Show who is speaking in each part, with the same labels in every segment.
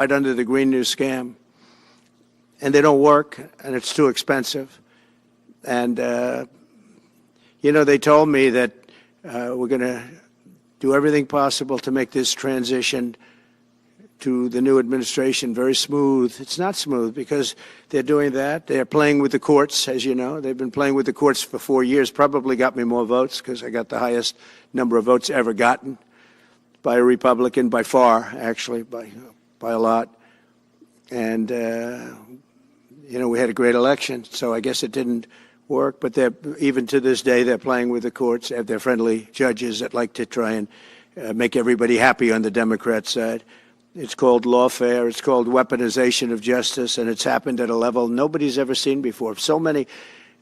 Speaker 1: right under the Green New scam. And they don't work, and it's too expensive. And, you know, they told me that we're going to do everything possible to make this transition to the new administration very smooth. It's not smooth because they're doing that. They're playing with the courts, as you know. They've been playing with the courts for 4 years, probably got me more votes because I got the highest number of votes ever gotten by a Republican, by far, actually, by a lot. And, you know, we had a great election, so I guess it didn't work. But even to this day, they're playing with the courts. They're friendly judges that like to try and make everybody happy on the Democrat side. It's called lawfare. It's called weaponization of justice, and it's happened at a level nobody's ever seen before. So many.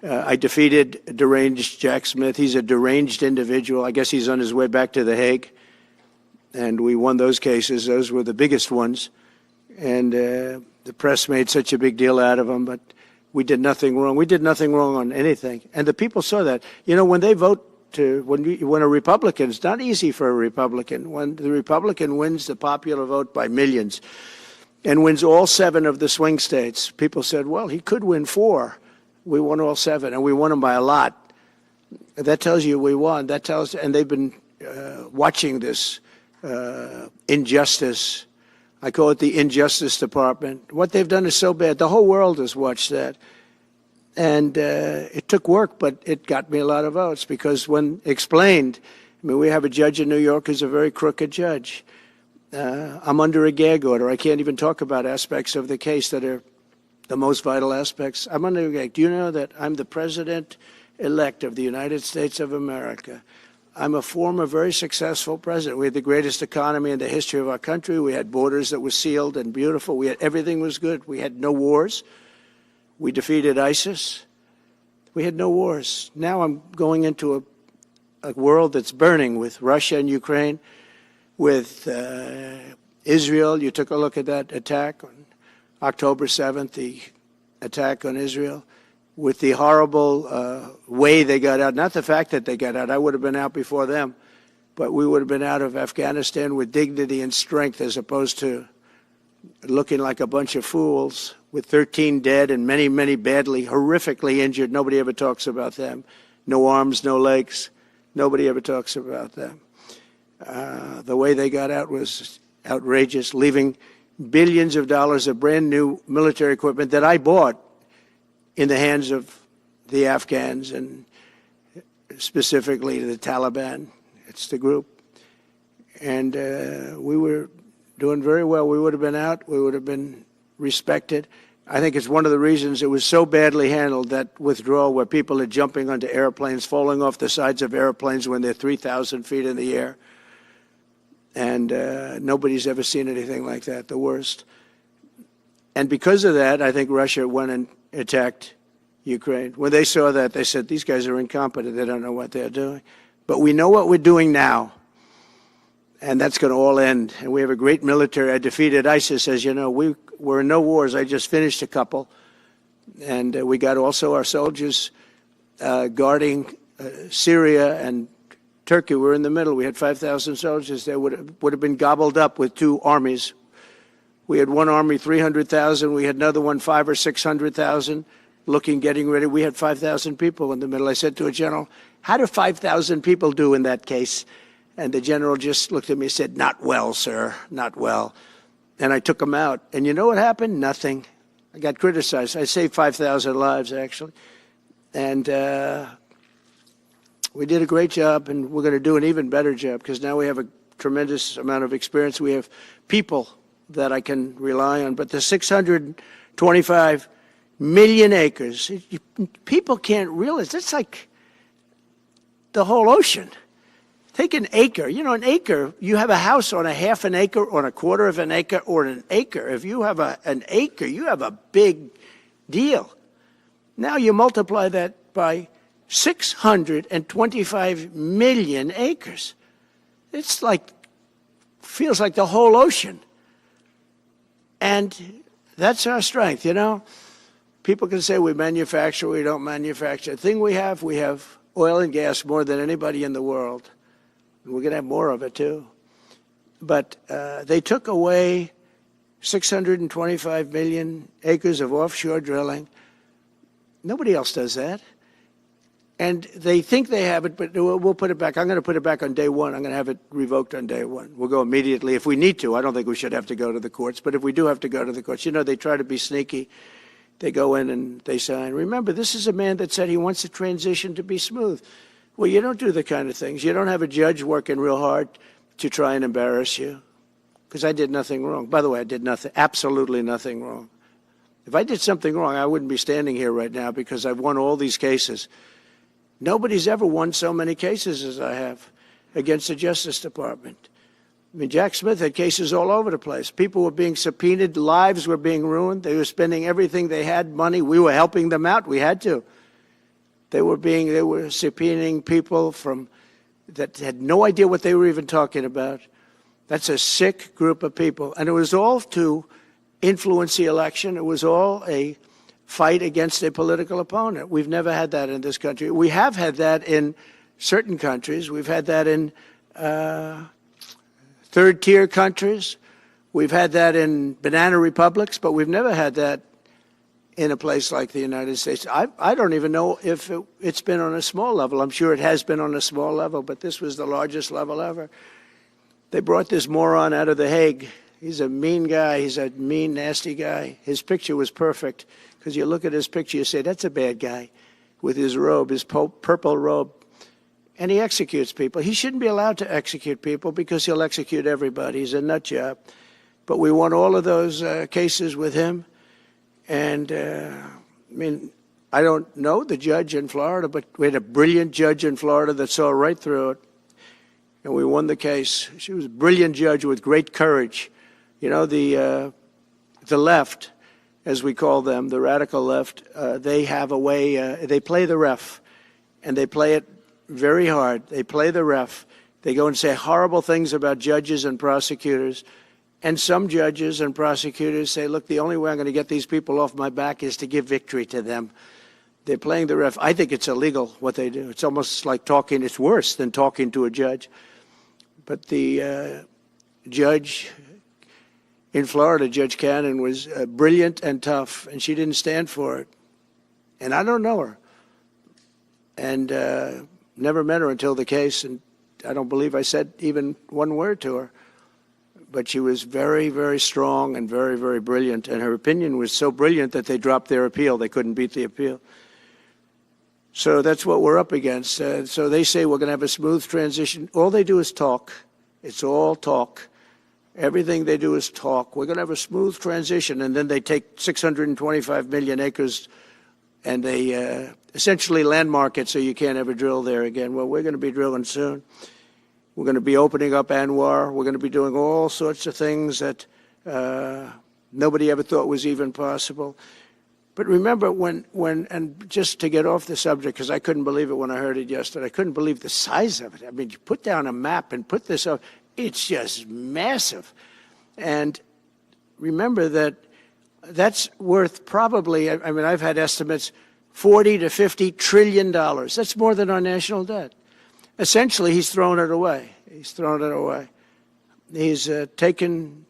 Speaker 1: I defeated deranged Jack Smith. He's a deranged individual. I guess he's on his way back to The Hague, and we won those cases. Those were the biggest ones, and the press made such a big deal out of them, but we did nothing wrong. We did nothing wrong on anything, and the people saw that. You know, when they vote when a Republican, it's not easy for a Republican. When the Republican wins the popular vote by millions and wins all 7 of the swing states, people said, well, he could win 4. We won all 7, and we won them by a lot. That tells you we won. That tells, and they've been watching this injustice. I call it the Injustice Department. What they've done is so bad. The whole world has watched that. And it took work, but it got me a lot of votes because when explained, I mean, we have a judge in New York who's a very crooked judge. I'm under a gag order. I can't even talk about aspects of the case that are the most vital aspects. I'm under a gag. Do you know that I'm the president-elect of the United States of America? I'm a former very successful president. We had the greatest economy in the history of our country. We had borders that were sealed and beautiful. Everything was good. We had no wars. We defeated ISIS. We had no wars. Now I'm going into a world that's burning with Russia and Ukraine, with Israel. You took a look at that attack on October 7th, the attack on Israel, with the horrible way they got out. Not the fact that they got out. I would have been out before them. But we would have been out of Afghanistan with dignity and strength as opposed to looking like a bunch of fools with 13 dead and many, many badly, horrifically injured. Nobody ever talks about them. No arms, no legs. Nobody ever talks about them. The way they got out was outrageous, leaving billions of dollars of brand new military equipment that I bought in the hands of the Afghans and specifically the Taliban. It's the group. And we were doing very well. We would have been out. We would have been respected. I think it's one of the reasons it was so badly handled, that withdrawal where people are jumping onto airplanes, falling off the sides of airplanes when they're 3,000 feet in the air. And nobody's ever seen anything like that, the worst. And because of that, I think Russia went and attacked Ukraine. When they saw that, they said, these guys are incompetent. They don't know what they're doing. But we know what we're doing now. And that's going to all end. And we have a great military. I defeated ISIS, as you know. We were in no wars. I just finished a couple. And we got also our soldiers guarding Syria and Turkey. We were in the middle. We had 5,000 soldiers. They would have been gobbled up with 2 armies. We had one army, 300,000. We had another one, 500,000 or 600,000, getting ready. We had 5,000 people in the middle. I said to a general, how do 5,000 people do in that case? And the general just looked at me and said, not well, sir, not well. And I took him out. And you know what happened? Nothing. I got criticized. I saved 5,000 lives, actually. And we did a great job, and we're going to do an even better job because now we have a tremendous amount of experience. We have people that I can rely on. But the 625 million acres, people can't realize. That's like the whole ocean. Take an acre. You know, an acre, you have a house on a half an acre, on a quarter of an acre, or an acre. If you have an acre, you have a big deal. Now you multiply that by 625 million acres. It's like, feels like the whole ocean. And that's our strength, you know. People can say we manufacture, we don't manufacture. The thing we have oil and gas more than anybody in the world. We're going to have more of it, too. But they took away 625 million acres of offshore drilling. Nobody else does that. And they think they have it, but we'll put it back. I'm going to put it back on day one. I'm going to have it revoked on day one. We'll go immediately if we need to. I don't think we should have to go to the courts, but if we do have to go to the courts, you know, they try to be sneaky. They go in and they sign. Remember, this is a man that said he wants the transition to be smooth. Well, you don't do the kind of things. You don't have a judge working real hard to try and embarrass you, because I did nothing wrong. By the way, I did nothing, absolutely nothing wrong. If I did something wrong, I wouldn't be standing here right now, because I've won all these cases. Nobody's ever won so many cases as I have against the Justice Department. I mean, Jack Smith had cases all over the place. People were being subpoenaed, lives were being ruined. They were spending everything they had, money. We were helping them out. We had to. They were subpoenaing people that had no idea what they were even talking about. That's a sick group of people. And it was all to influence the election. It was all a fight against a political opponent. We've never had that in this country. We have had that in certain countries. We've had that in third-tier countries. We've had that in banana republics, but we've never had that in a place like the United States. I don't even know if it's been on a small level. I'm sure it has been on a small level, but this was the largest level ever. They brought this moron out of The Hague. He's a mean guy. He's a mean, nasty guy. His picture was perfect, because you look at his picture, you say, that's a bad guy with his robe, his purple robe. And he executes people. He shouldn't be allowed to execute people, because he'll execute everybody. He's a nut job. But we won all of those cases with him. And, I mean, I don't know the judge in Florida, but we had a brilliant judge in Florida that saw right through it. And we won the case. She was a brilliant judge with great courage. You know, the left, as we call them, the radical left, they have a way, they play the ref, and they play it very hard. They play the ref. They go and say horrible things about judges and prosecutors. And some judges and prosecutors say, look, the only way I'm going to get these people off my back is to give victory to them. They're playing the ref. I think it's illegal what they do. It's almost like talking. It's worse than talking to a judge. But the judge in Florida, Judge Cannon, was brilliant and tough, and she didn't stand for it. And I don't know her. And never met her until the case, and I don't believe I said even one word to her. But she was very, very strong and very, very brilliant. And her opinion was so brilliant that they dropped their appeal. They couldn't beat the appeal. So that's what we're up against. So they say we're going to have a smooth transition. All they do is talk. It's all talk. Everything they do is talk. We're going to have a smooth transition. And then they take 625 million acres and they essentially landmark it so you can't ever drill there again. Well, we're going to be drilling soon. We're going to be opening up Anwar. We're going to be doing all sorts of things that nobody ever thought was even possible. But remember and just to get off the subject, because I couldn't believe it when I heard it yesterday. I couldn't believe the size of it. I mean, you put down a map and put this up. It's just massive. And remember that that's worth probably, I mean, I've had estimates, $40 to $50 trillion. That's more than our national debt. Essentially, he's thrown it away. He's thrown it away. He's taken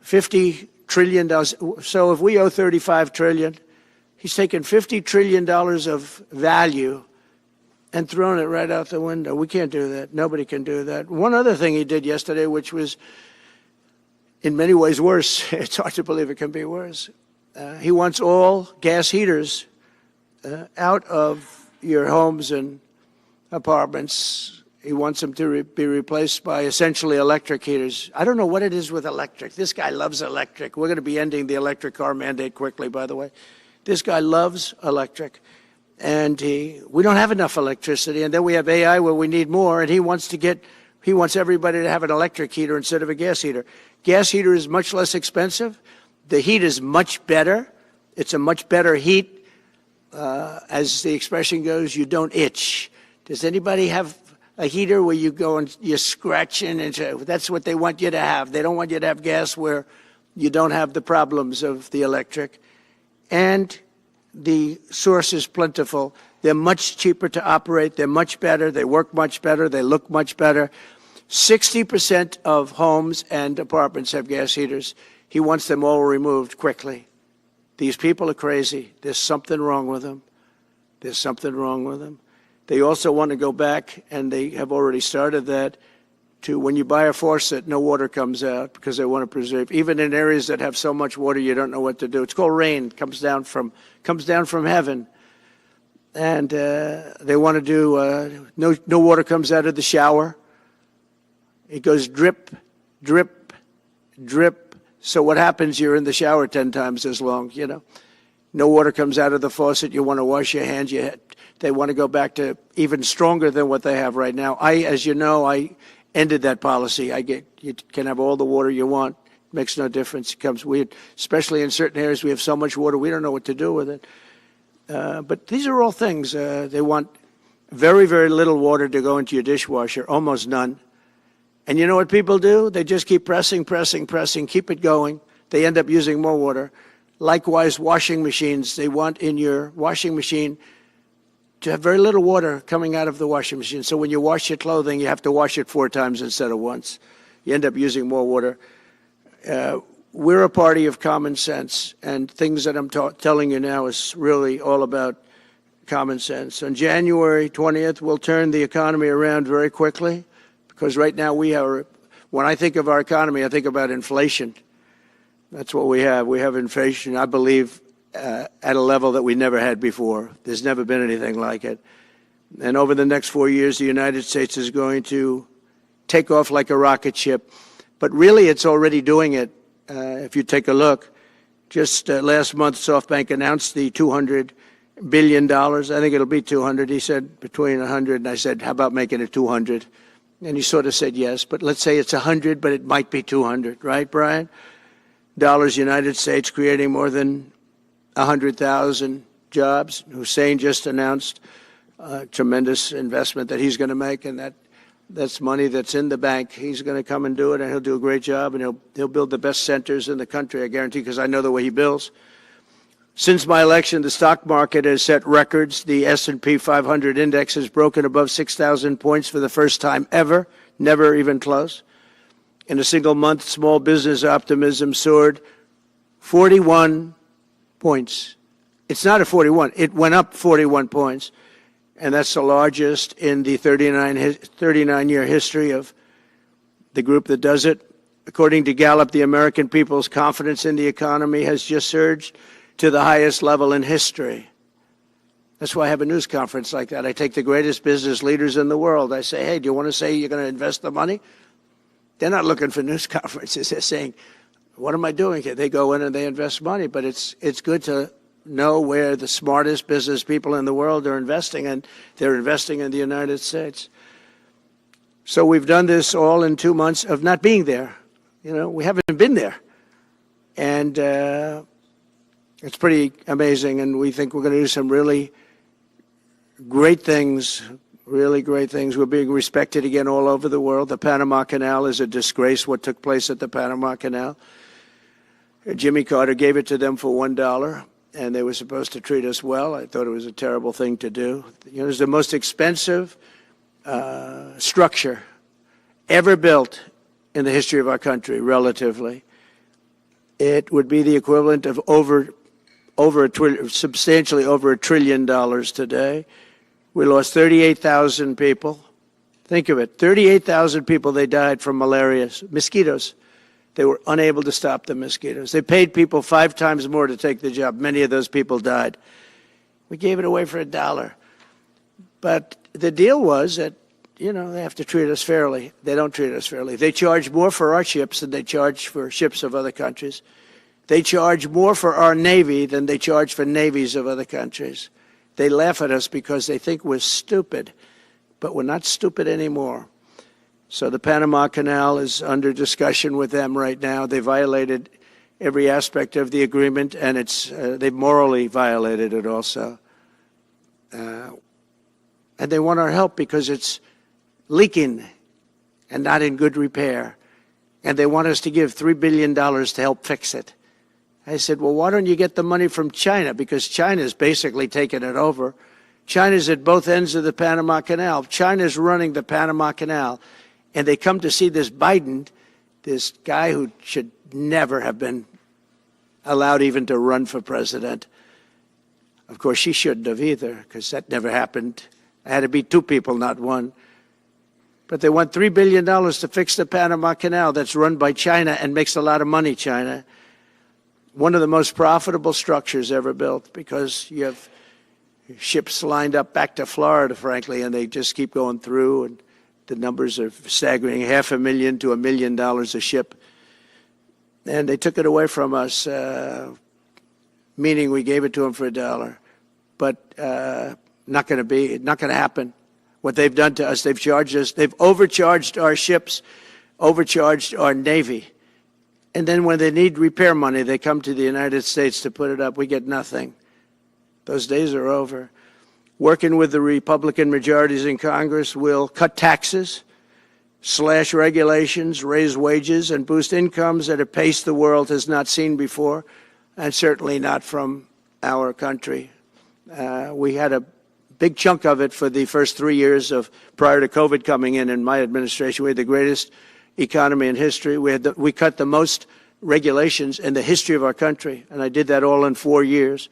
Speaker 1: $50 trillion. So if we owe $35 trillion, he's taken $50 trillion of value and thrown it right out the window. We can't do that. Nobody can do that. One other thing he did yesterday, which was in many ways worse. It's hard to believe it can be worse. He wants all gas heaters out of your homes and apartments. He wants them to be replaced by essentially electric heaters. I don't know what it is with electric. This guy loves electric. We're going to be ending the electric car mandate quickly, by the way. This guy loves electric. And we don't have enough electricity. And then we have AI where we need more. And he wants everybody to have an electric heater instead of a gas heater. Gas heater is much less expensive. The heat is much better. It's a much better heat. As the expression goes, you don't itch. Does anybody have a heater where you go and you're scratching? And that's what they want you to have. They don't want you to have gas where you don't have the problems of the electric. And the source is plentiful. They're much cheaper to operate. They're much better. They work much better. They look much better. 60% of homes and apartments have gas heaters. He wants them all removed quickly. These people are crazy. There's something wrong with them. There's something wrong with them. They also want to go back, and they have already started that, to when you buy a faucet, no water comes out because they want to preserve. Even in areas that have so much water, you don't know what to do. It's called rain. It comes down from heaven. And they want to do, no water comes out of the shower. It goes drip, drip, drip. So what happens, you're in the shower 10 times as long, you know. No water comes out of the faucet. You want to wash your hands. They want to go back to even stronger than what they have right now. As you know, I ended that policy. You can have all the water you want. It makes no difference. It comes weird, especially in certain areas. We have so much water, we don't know what to do with it. But these are all things. They want very, very little water to go into your dishwasher, almost none. And you know what people do? They just keep pressing, pressing, pressing, keep it going. They end up using more water. Likewise, washing machines. They want in your washing machine to have very little water coming out of the washing machine. So when you wash your clothing, you have to wash it 4 times instead of once. You end up using more water. We're a party of common sense, and things that I'm telling you now is really all about common sense. On January 20th, we'll turn the economy around very quickly, because right now when I think of our economy, I think about inflation. That's what we have. We have inflation, I believe, at a level that we never had before. There's never been anything like it. And over the next 4 years, the United States is going to take off like a rocket ship. But really, it's already doing it. If you take a look, just last month, SoftBank announced the $200 billion. I think it'll be 200. He said between 100, and I said, how about making it 200? And he sort of said yes, but let's say it's 100, but it might be 200, right, Brian? Dollars, United States, creating more than 100,000 jobs. Hussein just announced a tremendous investment that he's going to make, and that's money that's in the bank. He's going to come and do it, and he'll do a great job, and he'll build the best centers in the country, I guarantee, because I know the way he builds. Since my election, the stock market has set records. The S&P 500 index has broken above 6,000 points for the first time ever, never even close. In a single month, small business optimism soared 41 points. It's not a 41. It went up 41 points. And that's the largest in the 39-year history of the group that does it. According to Gallup, the American people's confidence in the economy has just surged to the highest level in history. That's why I have a news conference like that. I take the greatest business leaders in the world. I say, hey, do you want to say you're going to invest the money? They're not looking for news conferences. They're saying, what am I doing here? They go in and they invest money. But it's good to know where the smartest business people in the world are investing, and they're investing in the United States. So we've done this all in 2 months of not being there. You know, we haven't been there. And it's pretty amazing, and we think we're going to do some really great things, really great things. We're being respected again all over the world. The Panama Canal is a disgrace, what took place at the Panama Canal. Jimmy Carter gave it to them for $1, and they were supposed to treat us well. I thought it was a terrible thing to do. You know, it was the most expensive structure ever built in the history of our country, relatively. It would be the equivalent of substantially over $1 trillion today. We lost 38,000 people. Think of it, 38,000 people, they died from malaria, mosquitoes. They were unable to stop the mosquitoes. They paid people 5 times more to take the job. Many of those people died. We gave it away for $1. But the deal was that, you know, they have to treat us fairly. They don't treat us fairly. They charge more for our ships than they charge for ships of other countries. They charge more for our Navy than they charge for navies of other countries. They laugh at us because they think we're stupid, but we're not stupid anymore. So the Panama Canal is under discussion with them right now. They violated every aspect of the agreement, and they morally violated it also. And they want our help because it's leaking and not in good repair. And they want us to give $3 billion to help fix it. I said, well, why don't you get the money from China? Because China's basically taken it over. China's at both ends of the Panama Canal. China's running the Panama Canal. And they come to see this this guy who should never have been allowed even to run for president. Of course, she shouldn't have either, because that never happened. I had to be two people, not one. But they want $3 billion to fix the Panama Canal that's run by China and makes a lot of money, China. One of the most profitable structures ever built, because you have ships lined up back to Florida, frankly, and they just keep going through, and the numbers are staggering, $500,000 to $1 million a ship. And they took it away from us, meaning we gave it to them for $1. But not going to happen. What they've done to us, they've charged us, they've overcharged our ships, overcharged our Navy. And then when they need repair money, they come to the United States to put it up. We get nothing. Those days are over. Working with the Republican majorities in Congress, will cut taxes, slash regulations, raise wages, and boost incomes at a pace the world has not seen before, and certainly not from our country. We had a big chunk of it for the first 3 years prior to COVID coming in my administration. We had the greatest economy in history. We cut the most regulations in the history of our country, and I did that all in 4 years,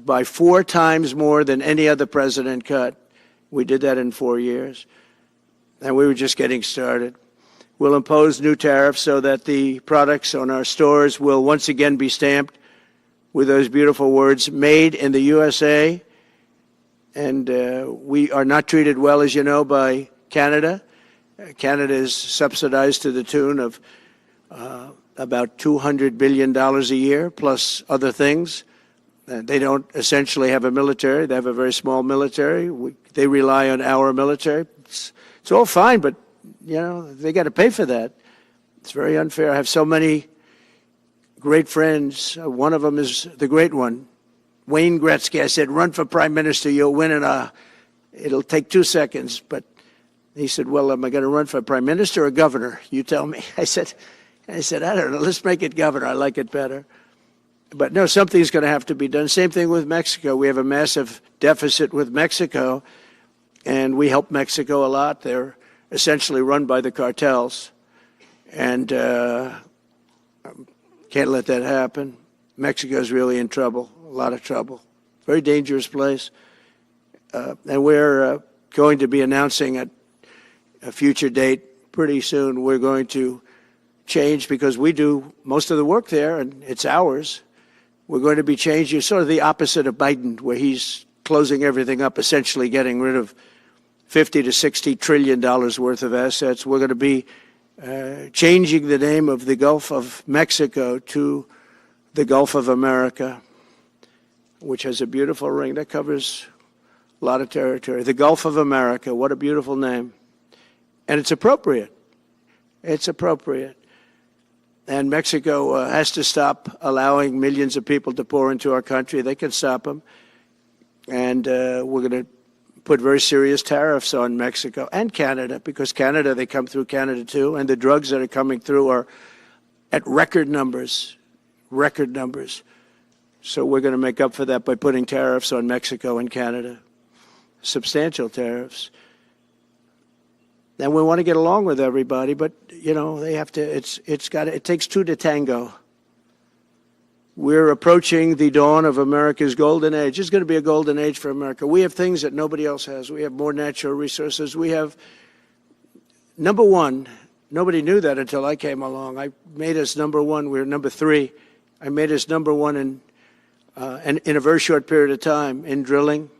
Speaker 1: by 4 times more than any other president cut. We did that in 4 years, and we were just getting started. We'll impose new tariffs so that the products on our stores will once again be stamped with those beautiful words, made in the USA. And we are not treated well, as you know, by Canada. Canada is subsidized to the tune of about $200 billion a year, plus other things. They don't essentially have a military. They have a very small military. They rely on our military. It's all fine, but, you know, they got to pay for that. It's very unfair. I have so many great friends. One of them is the great one, Wayne Gretzky. I said, run for prime minister, you'll win it'll take 2 seconds. But he said, well, am I going to run for prime minister or governor? You tell me. I said, I don't know. Let's make it governor. I like it better. But no, something's going to have to be done. Same thing with Mexico. We have a massive deficit with Mexico, and we help Mexico a lot. They're essentially run by the cartels, and can't let that happen. Mexico's really in trouble, a lot of trouble. Very dangerous place. And we're going to be announcing at a future date pretty soon. We're going to change, because we do most of the work there, and it's ours. We're going to be changing, sort of the opposite of Biden, where he's closing everything up, essentially getting rid of $50 to $60 trillion worth of assets. We're going to be changing the name of the Gulf of Mexico to the Gulf of America, which has a beautiful ring that covers a lot of territory. The Gulf of America, what a beautiful name. And it's appropriate. It's appropriate. And Mexico has to stop allowing millions of people to pour into our country. They can stop them. And we're going to put very serious tariffs on Mexico and Canada, because Canada, they come through Canada too. And the drugs that are coming through are at record numbers, record numbers. So we're going to make up for that by putting tariffs on Mexico and Canada, substantial tariffs. And we want to get along with everybody, but, you know, they have to, it takes two to tango. We're approaching the dawn of America's golden age. It's going to be a golden age for America. We have things that nobody else has. We have more natural resources. We have, number one, nobody knew that until I came along. I made us number one. We were number 3. I made us number 1 in a very short period of time in drilling.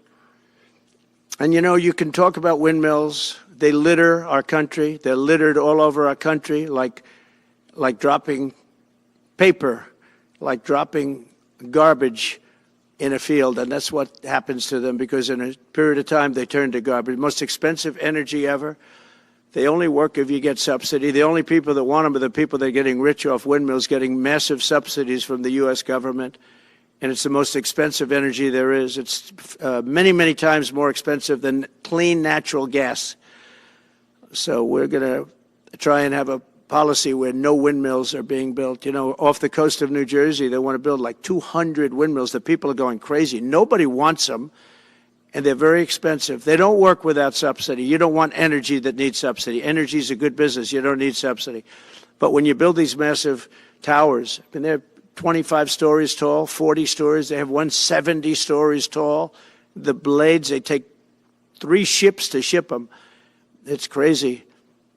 Speaker 1: And, you know, you can talk about windmills. They litter our country. They're littered all over our country, like dropping paper, like dropping garbage in a field. And that's what happens to them, because in a period of time, they turn to garbage. Most expensive energy ever. They only work if you get subsidy. The only people that want them are the people that are getting rich off windmills, getting massive subsidies from the U.S. government. And it's the most expensive energy there is. It's many, many times more expensive than clean natural gas. So we're going to try and have a policy where no windmills are being built. You know, off the coast of New Jersey, they want to build like 200 windmills. The people are going crazy. Nobody wants them. and they're very expensive. They don't work without subsidy. You don't want energy that needs subsidy. Energy is a good business. You don't need subsidy. But when you build these massive towers, I mean, they're 25 stories tall, 40 stories. They have one 70 stories tall. The blades, they take 3 ships to ship them. It's crazy.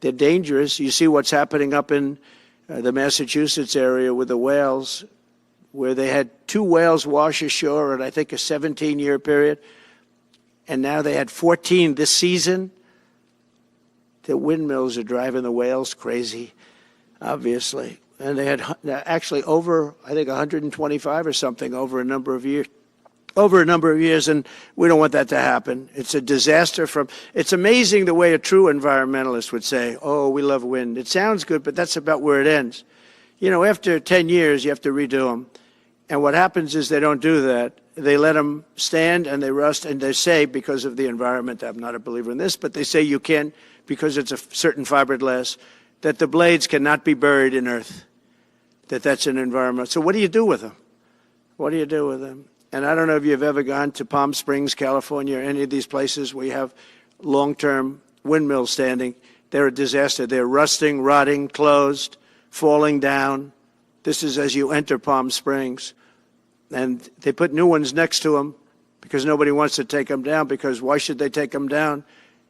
Speaker 1: They're dangerous. You see what's happening up in the Massachusetts area with the whales, where they had 2 whales wash ashore in, I think, a 17-year period. And now they had 14 this season. The windmills are driving the whales crazy, obviously. And they had actually over, I think, 125 or something over a number of years. And we don't want that to happen. It's a disaster it's amazing the way a true environmentalist would say, oh, we love wind. It sounds good, but that's about where it ends. You know, after 10 years, you have to redo them. And what happens is they don't do that. They let them stand and they rust, and they say, because of the environment, I'm not a believer in this, but they say you can't, because it's a certain fiberglass, that the blades cannot be buried in earth, that's an environment. So what do you do with them? What do you do with them? And I don't know if you've ever gone to Palm Springs, California, or any of these places where you have long-term windmills standing. They're a disaster. They're rusting, rotting, closed, falling down. This is as you enter Palm Springs. And they put new ones next to them because nobody wants to take them down, because why should they take them down?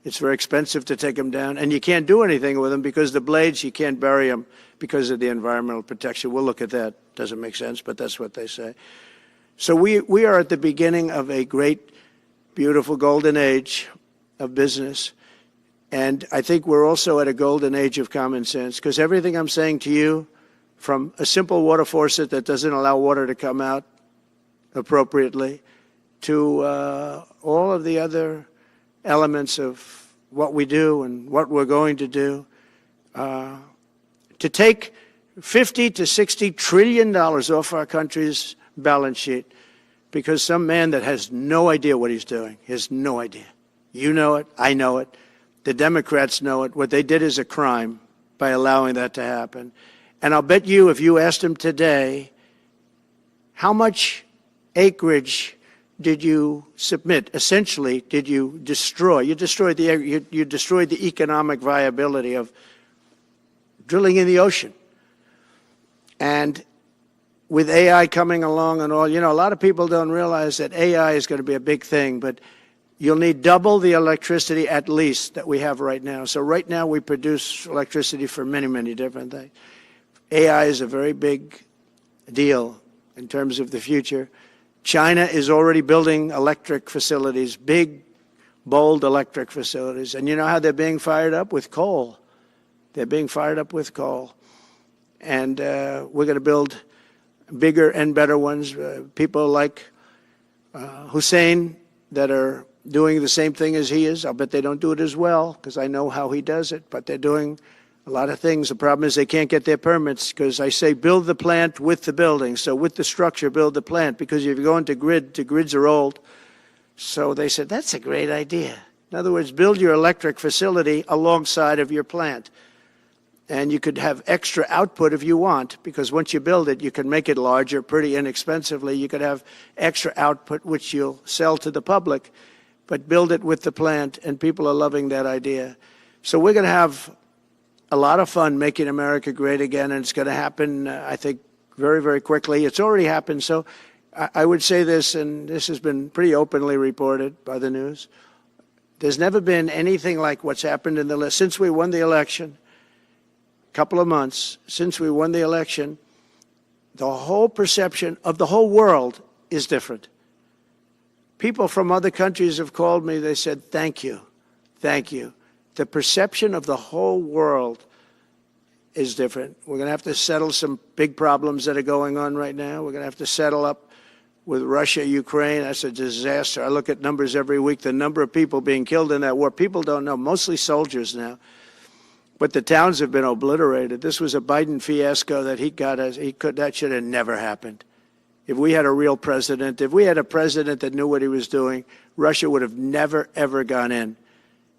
Speaker 1: It's very expensive to take them down. And you can't do anything with them because the blades, you can't bury them because of the environmental protection. We'll look at that. Doesn't make sense, but that's what they say. So we are at the beginning of a great, beautiful golden age of business. And I think we're also at a golden age of common sense, because everything I'm saying to you, from a simple water faucet that doesn't allow water to come out appropriately, to all of the other elements of what we do and what we're going to do, to take $50 to $60 trillion off our country's balance sheet because some man that has no idea what he's doing, he has no idea. You know it, I know it, the Democrats know it. What they did is a crime by allowing that to happen. And I'll bet you, if you asked him today, how much acreage did you submit? Essentially, did you destroy? You destroyed the economic viability of drilling in the ocean. And with AI coming along and all, you know, a lot of people don't realize that AI is going to be a big thing, but you'll need double the electricity at least that we have right now. So right now we produce electricity for many, many different things. AI is a very big deal in terms of the future. China is already building electric facilities, big, bold electric facilities. And you know how they're being fired up? With coal. They're being fired up with coal. And we're going to build bigger and better ones. People like Hussein that are doing the same thing as he is. I'll bet they don't do it as well because I know how he does it, but they're doing a lot of things. The problem is they can't get their permits because I say build the plant with the building. So with the structure, build the plant, because if you go into grids are old. So they said, that's a great idea. In other words, build your electric facility alongside of your plant. And you could have extra output if you want, because once you build it, you can make it larger pretty inexpensively. You could have extra output, which you'll sell to the public, but build it with the plant, and people are loving that idea. So we're going to have a lot of fun making America great again, and it's going to happen, I think, very, very quickly. It's already happened. So I would say this, and this has been pretty openly reported by the news. There's never been anything like what's happened in the list since we won the election. Couple of months since we won the election, the whole perception of the whole world is different. People from other countries have called me. They said, thank you. Thank you. The perception of the whole world is different. We're going to have to settle some big problems that are going on right now. We're going to have to settle up with Russia, Ukraine. That's a disaster. I look at numbers every week, the number of people being killed in that war. People don't know, mostly soldiers now. But the towns have been obliterated. This was a Biden fiasco that that should have never happened. If we had a real president, if we had a president that knew what he was doing, Russia would have never, ever gone in.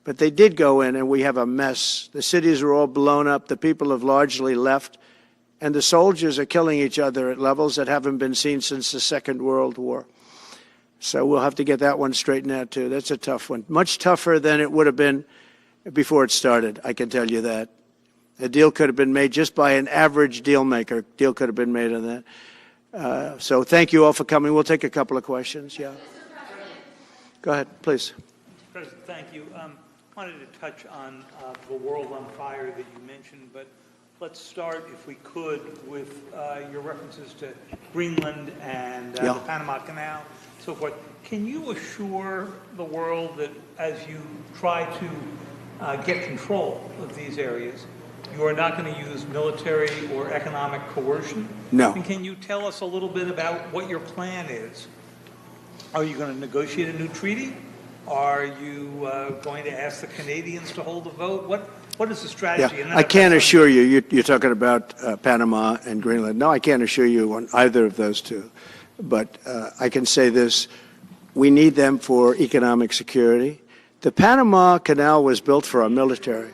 Speaker 1: But they did go in, and we have a mess. The cities are all blown up. The people have largely left. And the soldiers are killing each other at levels that haven't been seen since the Second World War. So we'll have to get that one straightened out, too. That's a tough one. Much tougher than it would have been before it started, I can tell you that. A deal could have been made just by an average deal maker. Deal could have been made on that. So thank you all for coming. We'll take a couple of questions. Yeah. Go ahead, please.
Speaker 2: Mr. President, thank you. I wanted to touch on the world on fire that you mentioned, but let's start, if we could, with your references to Greenland and the Panama Canal, so forth. Can you assure the world that as you try to get control of these areas, you are not going to use military or economic coercion?
Speaker 1: No.
Speaker 2: And can you tell us a little bit about what your plan is? Are you going to negotiate a new treaty? Are you going to ask the Canadians to hold a vote? What is the strategy?
Speaker 1: Yeah, I can't assure you, you're talking about Panama and Greenland. No, I can't assure you on either of those two. But I can say this, we need them for economic security. The Panama Canal was built for our military.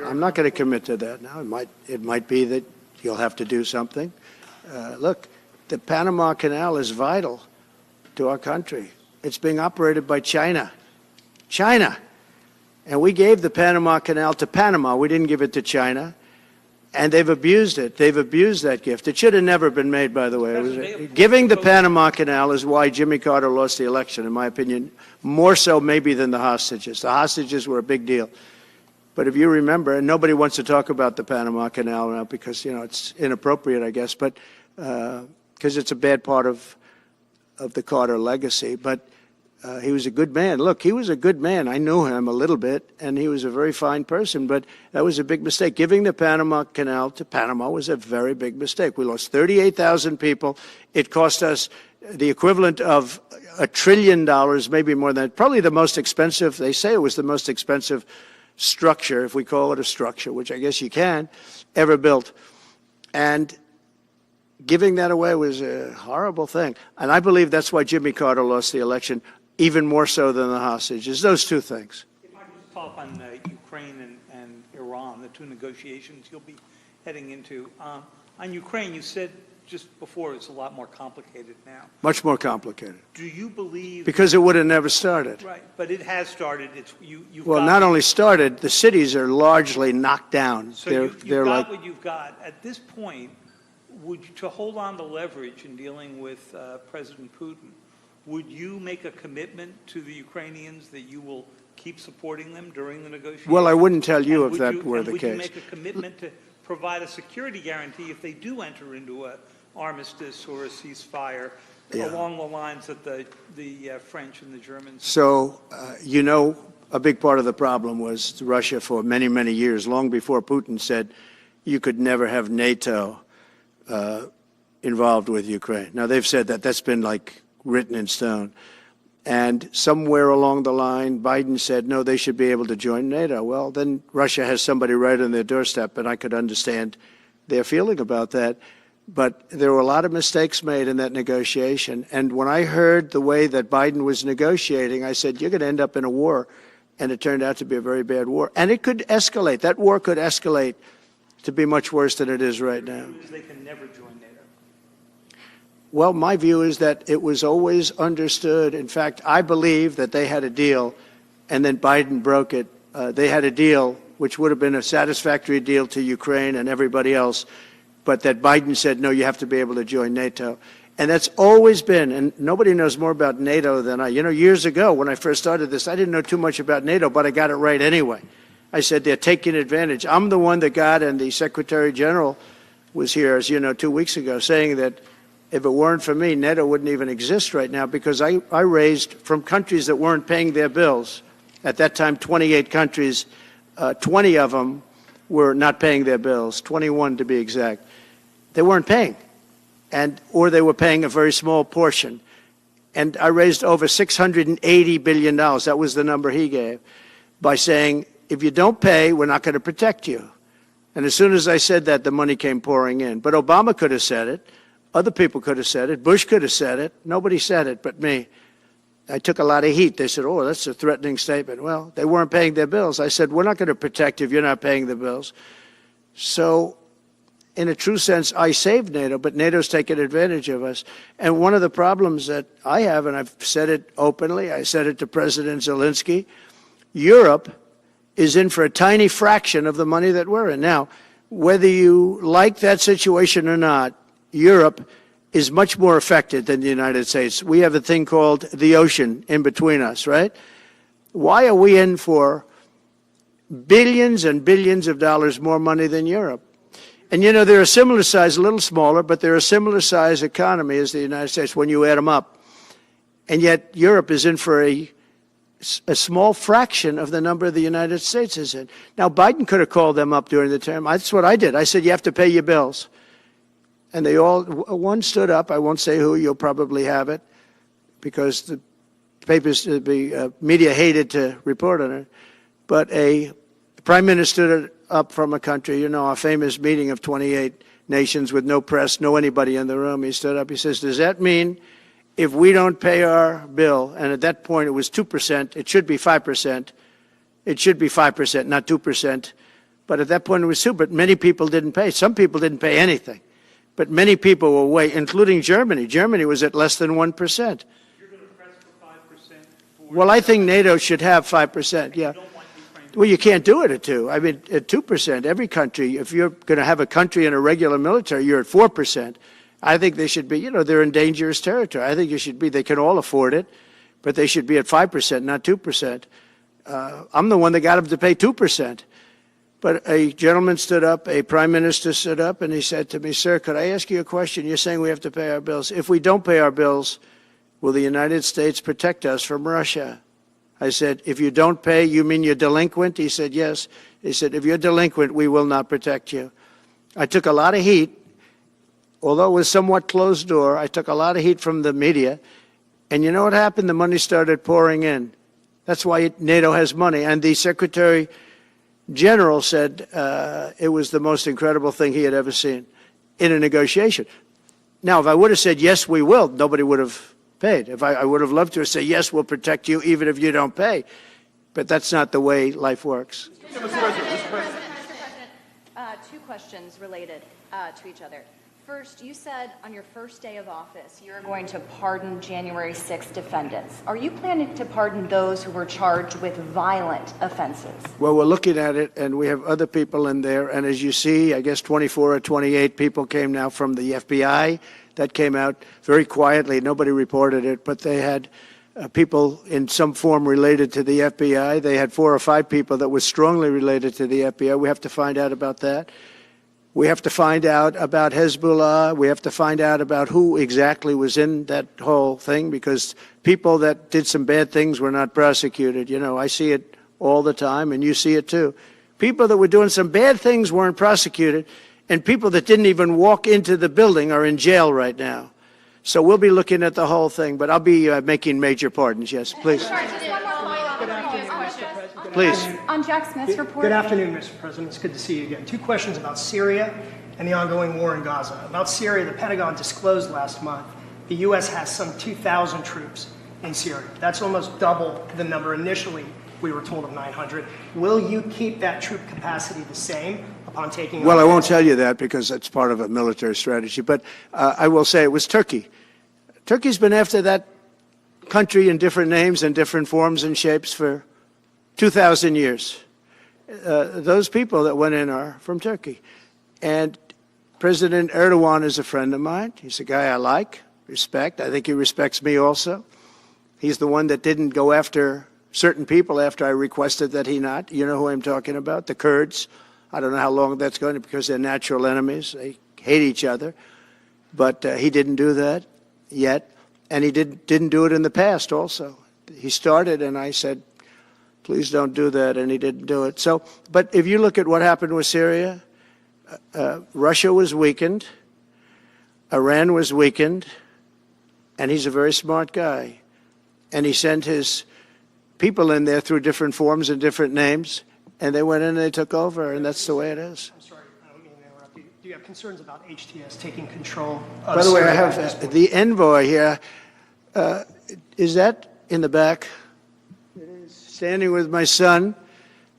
Speaker 1: I'm not going to commit to that now. It might be that you'll have to do something. Look, the Panama Canal is vital to our country. It's being operated by China. China. And we gave the Panama Canal to Panama. We didn't give it to China. And they've abused it. They've abused that gift. It should have never been made, by the way. Giving the Panama Canal is why Jimmy Carter lost the election, in my opinion, more so maybe than the hostages. The hostages were a big deal. But if you remember, and nobody wants to talk about the Panama Canal now because, you know, it's inappropriate, I guess, but because it's a bad part of the Carter legacy. But he was a good man. Look, he was a good man. I knew him a little bit, and he was a very fine person, but that was a big mistake. Giving the Panama Canal to Panama was a very big mistake. We lost 38,000 people. It cost us the equivalent of $1 trillion, maybe more than that. Probably the most expensive, they say it was the most expensive structure, if we call it a structure, which I guess you can, ever built. And giving that away was a horrible thing. And I believe that's why Jimmy Carter lost the election, even more so than the hostages. Those two things.
Speaker 2: If I could just follow up on Ukraine and Iran, the two negotiations you'll be heading into. On Ukraine, you said just before it's a lot more complicated now.
Speaker 1: Much more complicated.
Speaker 2: Do you believe...
Speaker 1: Because it would have never started.
Speaker 2: Right, but it has started.
Speaker 1: Well, not only started, the cities are largely knocked down.
Speaker 2: So you've got what you've got. At this point, to hold on to leverage in dealing with President Putin, would you make a commitment to the Ukrainians that you will keep supporting them during the negotiations?
Speaker 1: Well, I wouldn't tell you if that were the case.
Speaker 2: Would you make a commitment to provide a security guarantee if they do enter into an armistice or a ceasefire along the lines that the French and the Germans?
Speaker 1: So, you know, a big part of the problem was Russia for many, many years, long before Putin said you could never have NATO involved with Ukraine. Now, they've said that. That's been like written in stone. And somewhere along the line, Biden said, no, they should be able to join NATO. Well, then Russia has somebody right on their doorstep, and I could understand their feeling about that. But there were a lot of mistakes made in that negotiation. And when I heard the way that Biden was negotiating, I said, you're going to end up in a war. And it turned out to be a very bad war. And it could escalate. That war could escalate to be much worse than it is right now.
Speaker 2: They can never join NATO.
Speaker 1: Well, my view is that it was always understood. In fact, I believe that they had a deal, and then Biden broke it. They had a deal which would have been a satisfactory deal to Ukraine and everybody else, but that Biden said, no, you have to be able to join NATO. And that's always been, and nobody knows more about NATO than I. You know, years ago when I first started this, I didn't know too much about NATO, but I got it right anyway. I said they're taking advantage. I'm the one that got, and the Secretary General was here, as you know, 2 weeks ago, saying that if it weren't for me, NATO wouldn't even exist right now, because I raised from countries that weren't paying their bills. At that time, 28 countries, 20 of them were not paying their bills, 21 to be exact. They weren't paying, or they were paying a very small portion. And I raised over $680 billion, that was the number he gave, by saying, if you don't pay, we're not going to protect you. And as soon as I said that, the money came pouring in. But Obama could have said it. Other people could have said it. Bush could have said it. Nobody said it but me. I took a lot of heat. They said, oh, that's a threatening statement. Well, they weren't paying their bills. I said, we're not going to protect you if you're not paying the bills. So in a true sense, I saved NATO, but NATO's taken advantage of us. And one of the problems that I have, and I've said it openly, I said it to President Zelensky, Europe is in for a tiny fraction of the money that we're in. Now, whether you like that situation or not, Europe is much more affected than the United States. We have a thing called the ocean in between us, right? Why are we in for billions and billions of dollars more money than Europe? And, you know, they're a similar size, a little smaller, but they're a similar size economy as the United States when you add them up. And yet Europe is in for a small fraction of the number the United States is in. Now, Biden could have called them up during the term. That's what I did. I said, you have to pay your bills. And they all, one stood up. I won't say who. You'll probably have it because the papers, the media hated to report on it. But a prime minister stood up from a country, you know, a famous meeting of 28 nations with no press, no anybody in the room. He stood up. He says, does that mean if we don't pay our bill, and at that point it was 2%, it should be 5%. It should be 5%, not 2%. But at that point it was 2%. But many people didn't pay. Some people didn't pay anything. But many people were way, including Germany. Germany was at less than 1%.
Speaker 2: You're going to press for 5%?
Speaker 1: Well, I think NATO should have 5%, yeah. Well, you can't do it at 2%. I mean, at 2%, every country, if you're going to have a country in a regular military, you're at 4%. I think they should be, you know, they're in dangerous territory. I think you should be, they can all afford it, but they should be at 5%, not 2%. I'm the one that got them to pay 2%. But a gentleman stood up, a prime minister stood up, and he said to me, sir, could I ask you a question? You're saying we have to pay our bills. If we don't pay our bills, will the United States protect us from Russia? I said, if you don't pay, you mean you're delinquent? He said, yes. He said, if you're delinquent, we will not protect you. I took a lot of heat, although it was somewhat closed door. I took a lot of heat from the media. And you know what happened? The money started pouring in. That's why NATO has money. And the Secretary General said it was the most incredible thing he had ever seen in a negotiation. Now, if I would have said, yes, we will, nobody would have paid. If I would have loved to say, yes, we'll protect you even if you don't pay. But that's not the way life works.
Speaker 3: Mr. President, two questions related to each other. First, you said on your first day of office you're going to pardon January 6th defendants. Are you planning to pardon those who were charged with violent offenses?
Speaker 1: Well, we're looking at it, and we have other people in there. And as you see, I guess 24 or 28 people came now from the FBI. That came out very quietly. Nobody reported it, but they had people in some form related to the FBI. They had 4 or 5 people that were strongly related to the FBI. We have to find out about that. We have to find out about Hezbollah. We have to find out about who exactly was in that whole thing, because people that did some bad things were not prosecuted. You know, I see it all the time, and you see it too. People that were doing some bad things weren't prosecuted, and people that didn't even walk into the building are in jail right now. So we'll be looking at the whole thing, but I'll be making major pardons. Yes, please.
Speaker 3: Sorry, just one more follow-up.
Speaker 1: Please.
Speaker 3: On Jack Smith's report.
Speaker 4: Good afternoon, Mr. President. It's good to see you again. 2 questions about Syria and the ongoing war in Gaza. About Syria, the Pentagon disclosed last month the U.S. has some 2,000 troops in Syria. That's almost double the number initially we were told of 900. Will you keep that troop capacity the same upon taking over?
Speaker 1: Well, I won't tell you that because that's part of a military strategy, but I will say it was Turkey. Turkey's been after that country in different names and different forms and shapes for 2,000 years. Those people that went in are from Turkey. And President Erdogan is a friend of mine. He's a guy I like, respect. I think he respects me also. He's the one that didn't go after certain people after I requested that he not. You know who I'm talking about, the Kurds. I don't know how long that's going to, because they're natural enemies. They hate each other. But he didn't do that yet. And he didn't do it in the past also. He started, and I said, please don't do that, and he didn't do it. So, but if you look at what happened with Syria, Russia was weakened, Iran was weakened, and he's a very smart guy. And he sent his people in there through different forms and different names, and they went in and they took over, and that's the way it is.
Speaker 4: I'm sorry, I don't mean to interrupt you. Do you have concerns about HTS taking control of Syria?
Speaker 1: By the way, I have the envoy here. Is that in the back? Standing with my son,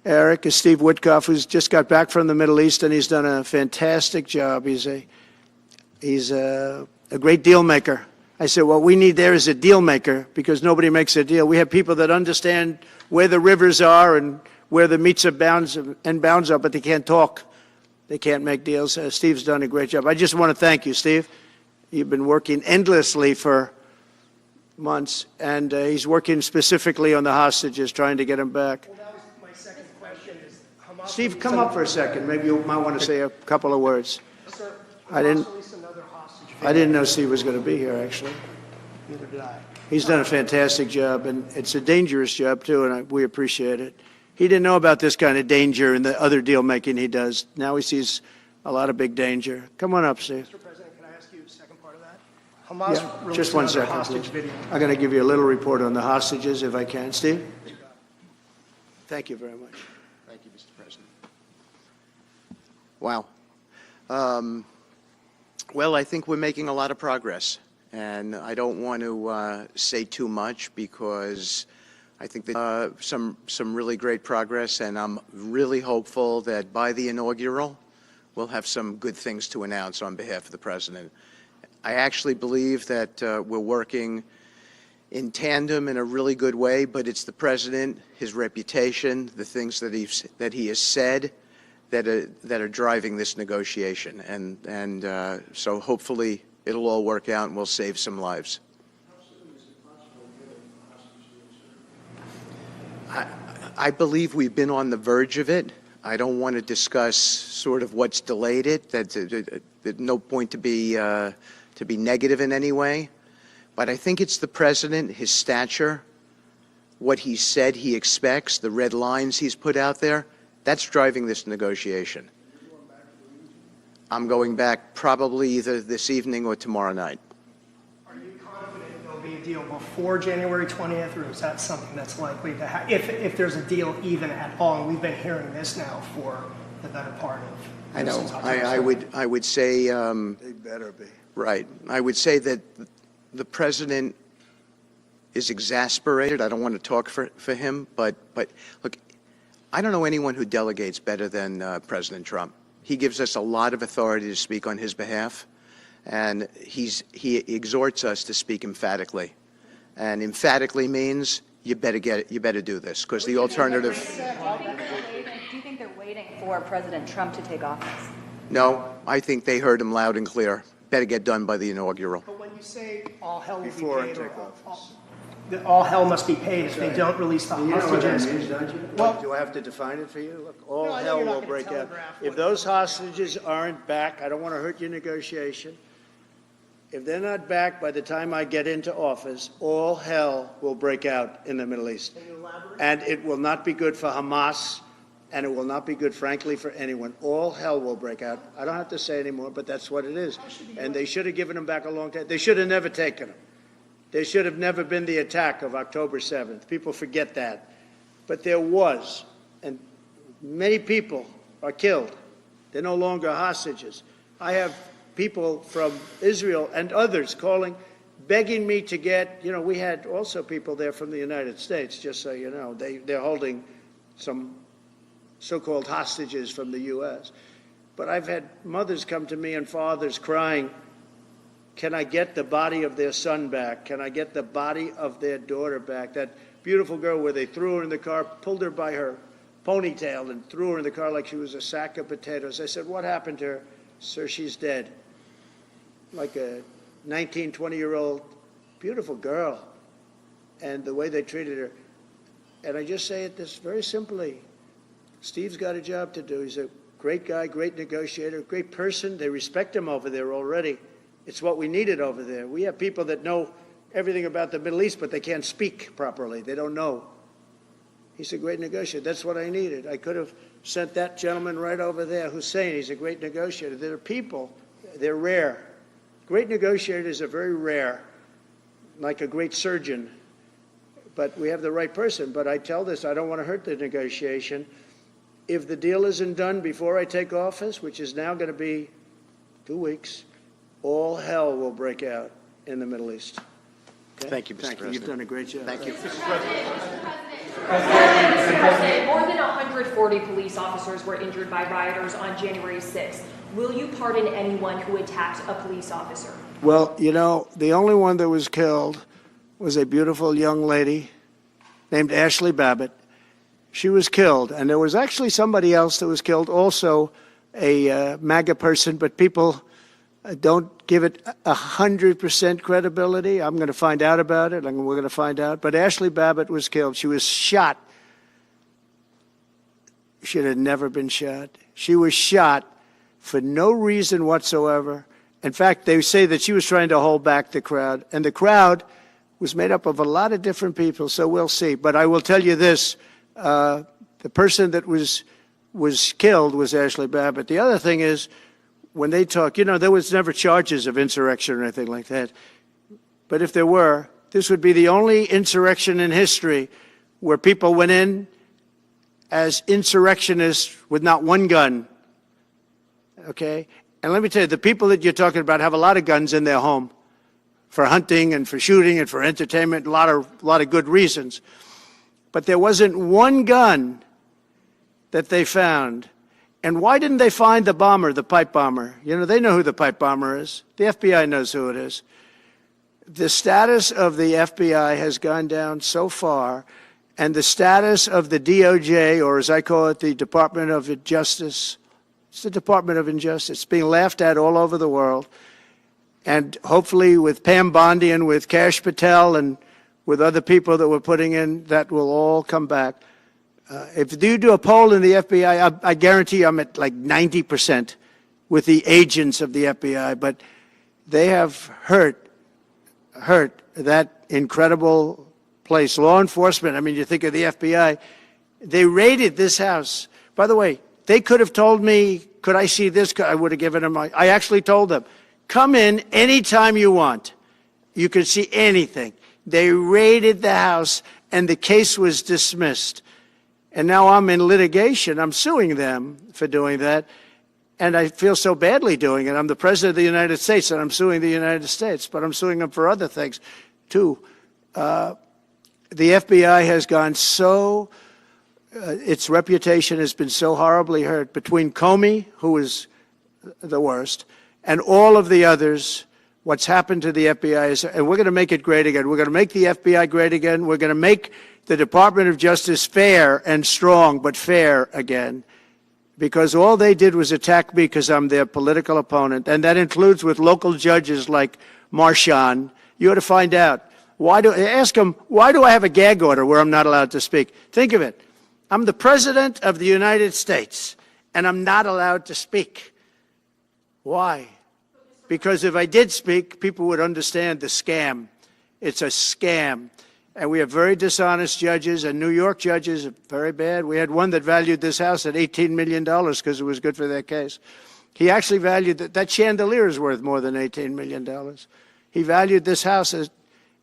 Speaker 1: Eric, is Steve Witkoff, who's just got back from the Middle East, and he's done a fantastic job. He's a great deal maker. I said, what we need there is a deal maker, because nobody makes a deal. We have people that understand where the rivers are and where the meets and bounds are, but they can't talk. They can't make deals. Steve's done a great job. I just want to thank you, Steve. You've been working endlessly for months, and he's working specifically on the hostages, trying to get them back.
Speaker 4: Well, that was my second question. Is Hamas
Speaker 1: Steve, come up for a second. Maybe you might want to say a couple of words.
Speaker 4: Sir,
Speaker 1: I didn't-
Speaker 4: Hamas released another hostage
Speaker 1: I didn't know Steve was going to be here, actually.
Speaker 4: Neither did I.
Speaker 1: He's done a fantastic job, and it's a dangerous job, too, and we appreciate it. He didn't know about this kind of danger and the other deal-making he does. Now he sees a lot of big danger. Come on up, Steve.
Speaker 4: Mr. President, can I ask you a second part of that? Hamas
Speaker 1: Yeah,
Speaker 4: released
Speaker 1: just one
Speaker 4: another
Speaker 1: second,
Speaker 4: hostage
Speaker 1: please.
Speaker 4: video.
Speaker 1: I'm going to give you a little report on the hostages, if I can. Steve? Thank you very much.
Speaker 5: Thank you, Mr. President. Wow. Well, I think we're making a lot of progress, and I don't want to say too much, because I think that some really great progress, and I'm really hopeful that by the inaugural, we'll have some good things to announce on behalf of the President. I actually believe that we're working in tandem in a really good way, but it's the President, his reputation, the things that he has said that are driving this negotiation, and so hopefully it'll all work out and we'll save some lives. I believe we've been on the verge of it. I don't want to discuss sort of what's delayed it. There's no point to be negative in any way. But I think it's the President, his stature, what he said he expects, the red lines he's put out there, that's driving this negotiation. I'm going back probably either this evening or tomorrow night.
Speaker 4: Are you confident there'll be a deal before January 20th, or is that something that's likely to happen, if there's a deal even at all? And we've been hearing this now for the better part of...
Speaker 5: I know.
Speaker 4: since October
Speaker 5: I would say...
Speaker 1: They better be.
Speaker 5: Right. I would say that the President is exasperated. I don't want to talk for him, but look, I don't know anyone who delegates better than President Trump. He gives us a lot of authority to speak on his behalf, and he exhorts us to speak emphatically. And emphatically means you better get it, you better do this, because the alternative...
Speaker 3: Do you think they're waiting for President Trump to take office?
Speaker 5: No, I think they heard him loud and clear. Better get done by the inaugural.
Speaker 4: But when you say all hell will
Speaker 1: Before
Speaker 4: be
Speaker 1: I
Speaker 4: paid,
Speaker 1: take
Speaker 4: or
Speaker 1: office.
Speaker 4: all hell must be paid if they don't release the
Speaker 1: You know what that
Speaker 4: hostages.
Speaker 1: means, don't you?
Speaker 4: Well-
Speaker 1: Do I have to define it for you? Look, all
Speaker 4: No, I know
Speaker 1: hell
Speaker 4: you're not
Speaker 1: will
Speaker 4: gonna
Speaker 1: break out.
Speaker 4: telegraph
Speaker 1: If
Speaker 4: what-
Speaker 1: those hostages aren't back, I don't want to hurt your negotiation. If they're not back by the time I get into office, all hell will break out in the Middle East.
Speaker 4: Can you elaborate?
Speaker 1: And it will not be good for Hamas, and it will not be good, frankly, for anyone. All hell will break out. I don't have to say anymore, but that's what it is. And they should have given them back a long time. They should have never taken them. There should have never been the attack of October 7th. People forget that. But there was, and many people are killed. They're no longer hostages. I have people from Israel and others calling, begging me to get, we had also people there from the United States, just so you know. They're holding some so-called hostages from the U.S. But I've had mothers come to me and fathers crying, can I get the body of their son back? Can I get the body of their daughter back? That beautiful girl where they threw her in the car, pulled her by her ponytail and threw her in the car like she was a sack of potatoes. I said, what happened to her? Sir, she's dead. Like a 19, 20-year-old beautiful girl. And the way they treated her. And I just say it this very simply. Steve's got a job to do. He's a great guy, great negotiator, great person. They respect him over there already. It's what we needed over there. We have people that know everything about the Middle East, but they can't speak properly. They don't know. He's a great negotiator. That's what I needed. I could have sent that gentleman right over there, Hussein. He's a great negotiator. There are people, they're rare. Great negotiators are very rare, like a great surgeon. But we have the right person. But I tell this, I don't want to hurt the negotiation. If the deal isn't done before I take office, which is now going to be 2 weeks, all hell will break out in the Middle East. Okay?
Speaker 5: Thank you, Mr.
Speaker 1: Thank you.
Speaker 5: President.
Speaker 1: You've done a great job.
Speaker 5: Thank you.
Speaker 3: Mr. President,
Speaker 6: Mr. President, more than 140 police officers were injured by rioters on January 6th. Will you pardon anyone who attacked a police officer?
Speaker 1: Well, you know, the only one that was killed was a beautiful young lady named Ashley Babbitt. She was killed, and there was actually somebody else that was killed, also a MAGA person, but people don't give it 100% credibility. I'm going to find out about it, and we're going to find out. But Ashley Babbitt was killed. She was shot. She had never been shot. She was shot for no reason whatsoever. In fact, they say that she was trying to hold back the crowd, and the crowd was made up of a lot of different people, so we'll see. But I will tell you this, the person that was killed was Ashley Babbitt. The other thing is, when they talk, you know, there was never charges of insurrection or anything like that. But if there were, this would be the only insurrection in history where people went in as insurrectionists with not one gun, okay? And let me tell you, the people that you're talking about have a lot of guns in their home for hunting and for shooting and for entertainment, a lot of good reasons. But there wasn't one gun that they found. And why didn't they find the bomber, the pipe bomber? You know, they know who the pipe bomber is. The FBI knows who it is. The status of the FBI has gone down so far, and the status of the DOJ, or as I call it, the Department of Justice, it's the Department of Injustice. It's being laughed at all over the world. And hopefully with Pam Bondi and with Kash Patel and with other people that we're putting in, that will all come back. If you do a poll in the FBI, I guarantee I'm at like 90% with the agents of the FBI, but they have hurt that incredible place. Law enforcement, I mean, you think of the FBI, they raided this house. By the way, they could have told me, could I see this? I would have given them, I actually told them, come in anytime you want. You can see anything. They raided the house and the case was dismissed. And now I'm in litigation. I'm suing them for doing that. And I feel so badly doing it. I'm the president of the United States, and I'm suing the United States, but I'm suing them for other things, too. The FBI has gone so, its reputation has been so horribly hurt between Comey, who is the worst, and all of the others. What's happened to the FBI is, and we're going to make it great again. We're going to make the FBI great again. We're going to make the Department of Justice fair and strong, but fair again, because all they did was attack me because I'm their political opponent, and that includes with local judges like Marchand. You ought to find out. Ask them, why do I have a gag order where I'm not allowed to speak? Think of it. I'm the President of the United States, and I'm not allowed to speak. Why? Because if I did speak, people would understand the scam. It's a scam. And we have very dishonest judges, and New York judges are very bad. We had one that valued this house at $18 million because it was good for their case. He actually valued that chandelier is worth more than $18 million. He valued this house at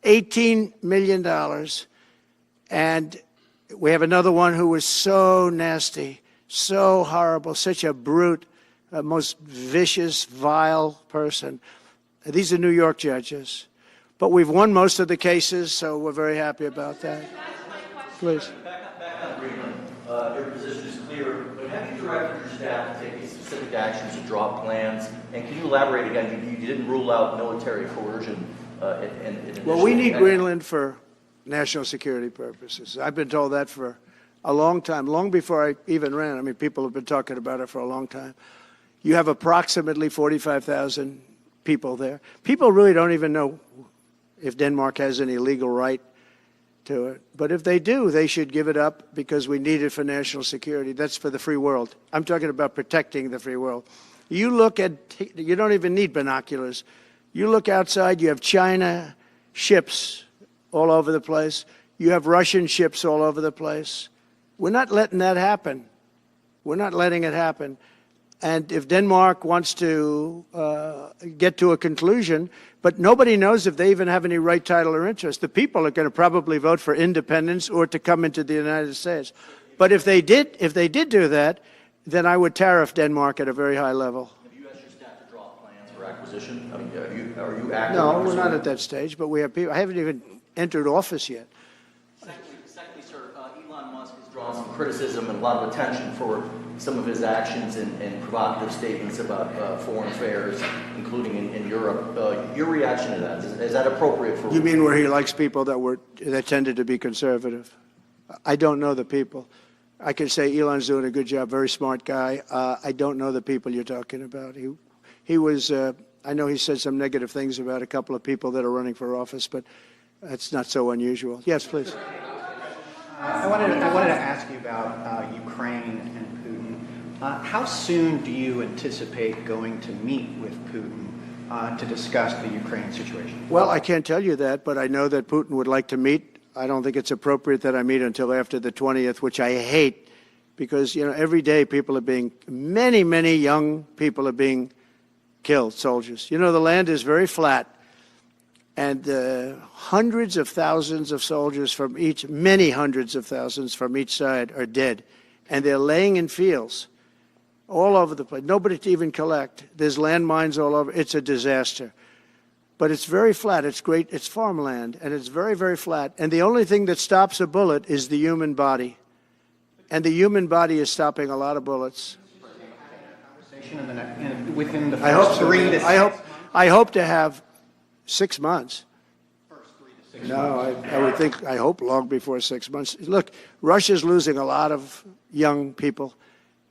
Speaker 1: $18 million. And we have another one who was so nasty, so horrible, such a brute, most vicious, vile person. These are New York judges. But we've won most of the cases, so we're very happy about that. Please.
Speaker 7: Back on Greenland, your position is clear, but have you directed your staff to take these specific actions to draw plans? And can you elaborate again? You didn't rule out military coercion.
Speaker 1: Well, we need Greenland for national security purposes. I've been told that for a long time, long before I even ran. I mean, people have been talking about it for a long time. You have approximately 45,000 people there. People really don't even know if Denmark has any legal right to it. But if they do, they should give it up because we need it for national security. That's for the free world. I'm talking about protecting the free world. You look at, you don't even need binoculars. You look outside, you have China ships all over the place. You have Russian ships all over the place. We're not letting that happen. We're not letting it happen. And if Denmark wants to get to a conclusion, but nobody knows if they even have any right, title, or interest. The people are going to probably vote for independence or to come into the United States. But if they did do that, then I would tariff Denmark at a very high level.
Speaker 7: Have you asked your staff to draw plans for acquisition? I mean, are you active?
Speaker 1: No, we're not at that stage, but we have people. I haven't even entered office yet.
Speaker 7: Secondly, sir, Elon drawn some criticism and a lot of attention for some of his actions and provocative statements about foreign affairs, including in Europe. Your reaction to that, is that appropriate for...
Speaker 1: You mean where he likes people that tended to be conservative? I don't know the people. I can say Elon's doing a good job, very smart guy. I don't know the people you're talking about. He was, I know he said some negative things about a couple of people that are running for office, but that's not so unusual. Yes, please.
Speaker 8: I wanted to ask you about Ukraine and Putin. How soon do you anticipate going to meet with Putin to discuss the Ukraine situation?
Speaker 1: Well, I can't tell you that, but I know that Putin would like to meet. I don't think it's appropriate that I meet until after the 20th, which I hate, because, you know, every day people are being, many young people are being killed, soldiers. You know, the land is very flat, and hundreds of thousands of soldiers from each, many hundreds of thousands from each side are dead, and they're laying in fields all over the place. Nobody to even collect. There's landmines all over. It's a disaster. But it's very flat. It's great. It's farmland, and it's very flat. And the only thing that stops a bullet is the human body. And the human body is stopping a lot of bullets.
Speaker 8: Within the
Speaker 1: I hope
Speaker 8: first
Speaker 1: so.
Speaker 8: 3 to 6
Speaker 1: I hope to have 6 months.
Speaker 8: First 3 to 6
Speaker 1: No, I would think, I hope long before 6 months. Look, Russia's losing a lot of young people,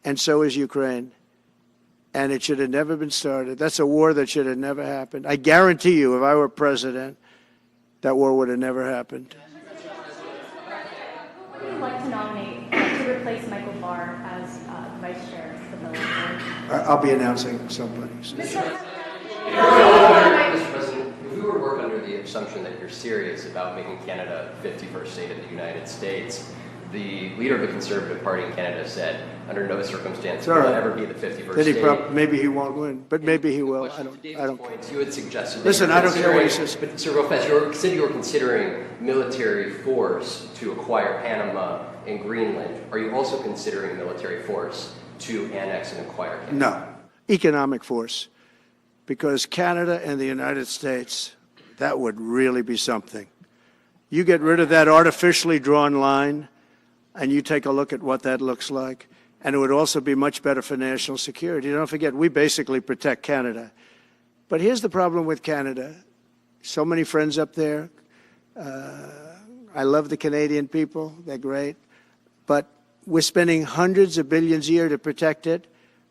Speaker 1: and so is Ukraine. And it should have never been started. That's a war that should have never happened. I guarantee you, if I were president, that war would have never happened.
Speaker 3: Who would you like to nominate to replace Michael Barr as vice chair of the military?
Speaker 1: I'll be announcing somebody.
Speaker 9: Mr. President, if we were to work under the assumption that you're serious about making Canada 51st state of the United States, the leader of the Conservative Party in Canada said, under no circumstance will it ever be the 51st state.
Speaker 1: Maybe he won't win, but maybe he will. I don't care.
Speaker 9: You had suggested.
Speaker 1: Listen, I don't care what he says.
Speaker 9: But Sir, real fast, you said you were considering military force to acquire Panama and Greenland. Are you also considering military force to annex and acquire Canada?
Speaker 1: No, economic force, because Canada and the United States, that would really be something. You get rid of that artificially drawn line, and you take a look at what that looks like, and it would also be much better for national security. Don't forget, we basically protect Canada. But here's the problem with Canada. So many friends up there. I love the Canadian people. They're great. But we're spending hundreds of billions a year to protect it.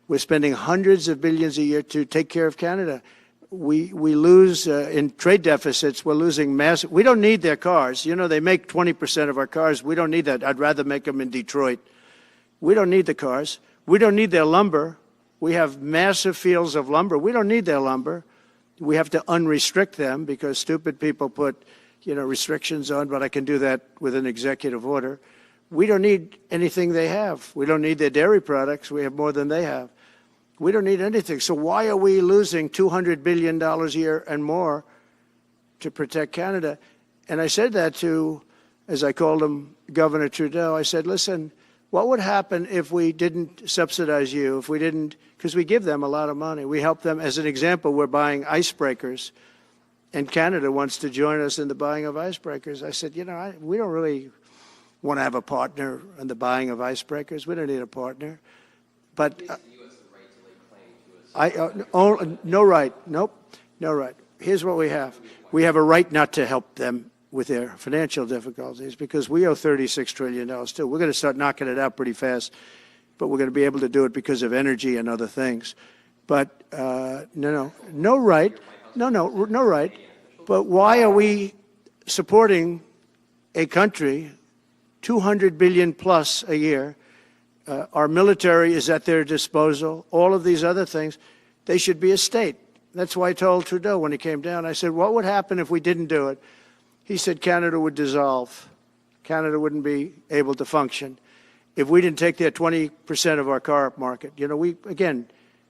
Speaker 1: We're spending hundreds of billions a year to take care of Canada. We lose in trade deficits. We're losing massive. We don't need their cars. You know, they make 20% of our cars. We don't need that. I'd rather make them in Detroit. We don't need the cars. We don't need their lumber. We have massive fields of lumber. We don't need their lumber. We have to unrestrict them because stupid people put, you know, restrictions on, but I can do that with an executive order. We don't need anything they have. We don't need their dairy products. We have more than they have. We don't need anything. So why are we losing $200 billion a year and more to protect Canada? And I said that to, as I called him, Governor Trudeau. I said, listen, what would happen if we didn't subsidize you, if we didn't, because we give them a lot of money. We help them. As an example, we're buying icebreakers, and Canada wants to join us in the buying of icebreakers. I said, you know, we don't really want to have a partner in the buying of icebreakers. We don't need a partner. But no right. Nope. No right. Here's what we have. We have a right not to help them with their financial difficulties because we owe $36 trillion too. We're going to start knocking it out pretty fast, but we're going to be able to do it because of energy and other things. But no right. No right. But why are we supporting a country, $200 billion plus a year? Our military is at their disposal. All of these other things, they should be a state. That's why I told Trudeau when he came down, I said, what would happen if we didn't do it? He said Canada would dissolve. Canada wouldn't be able to function if we didn't take their 20% of our car market. You know, again,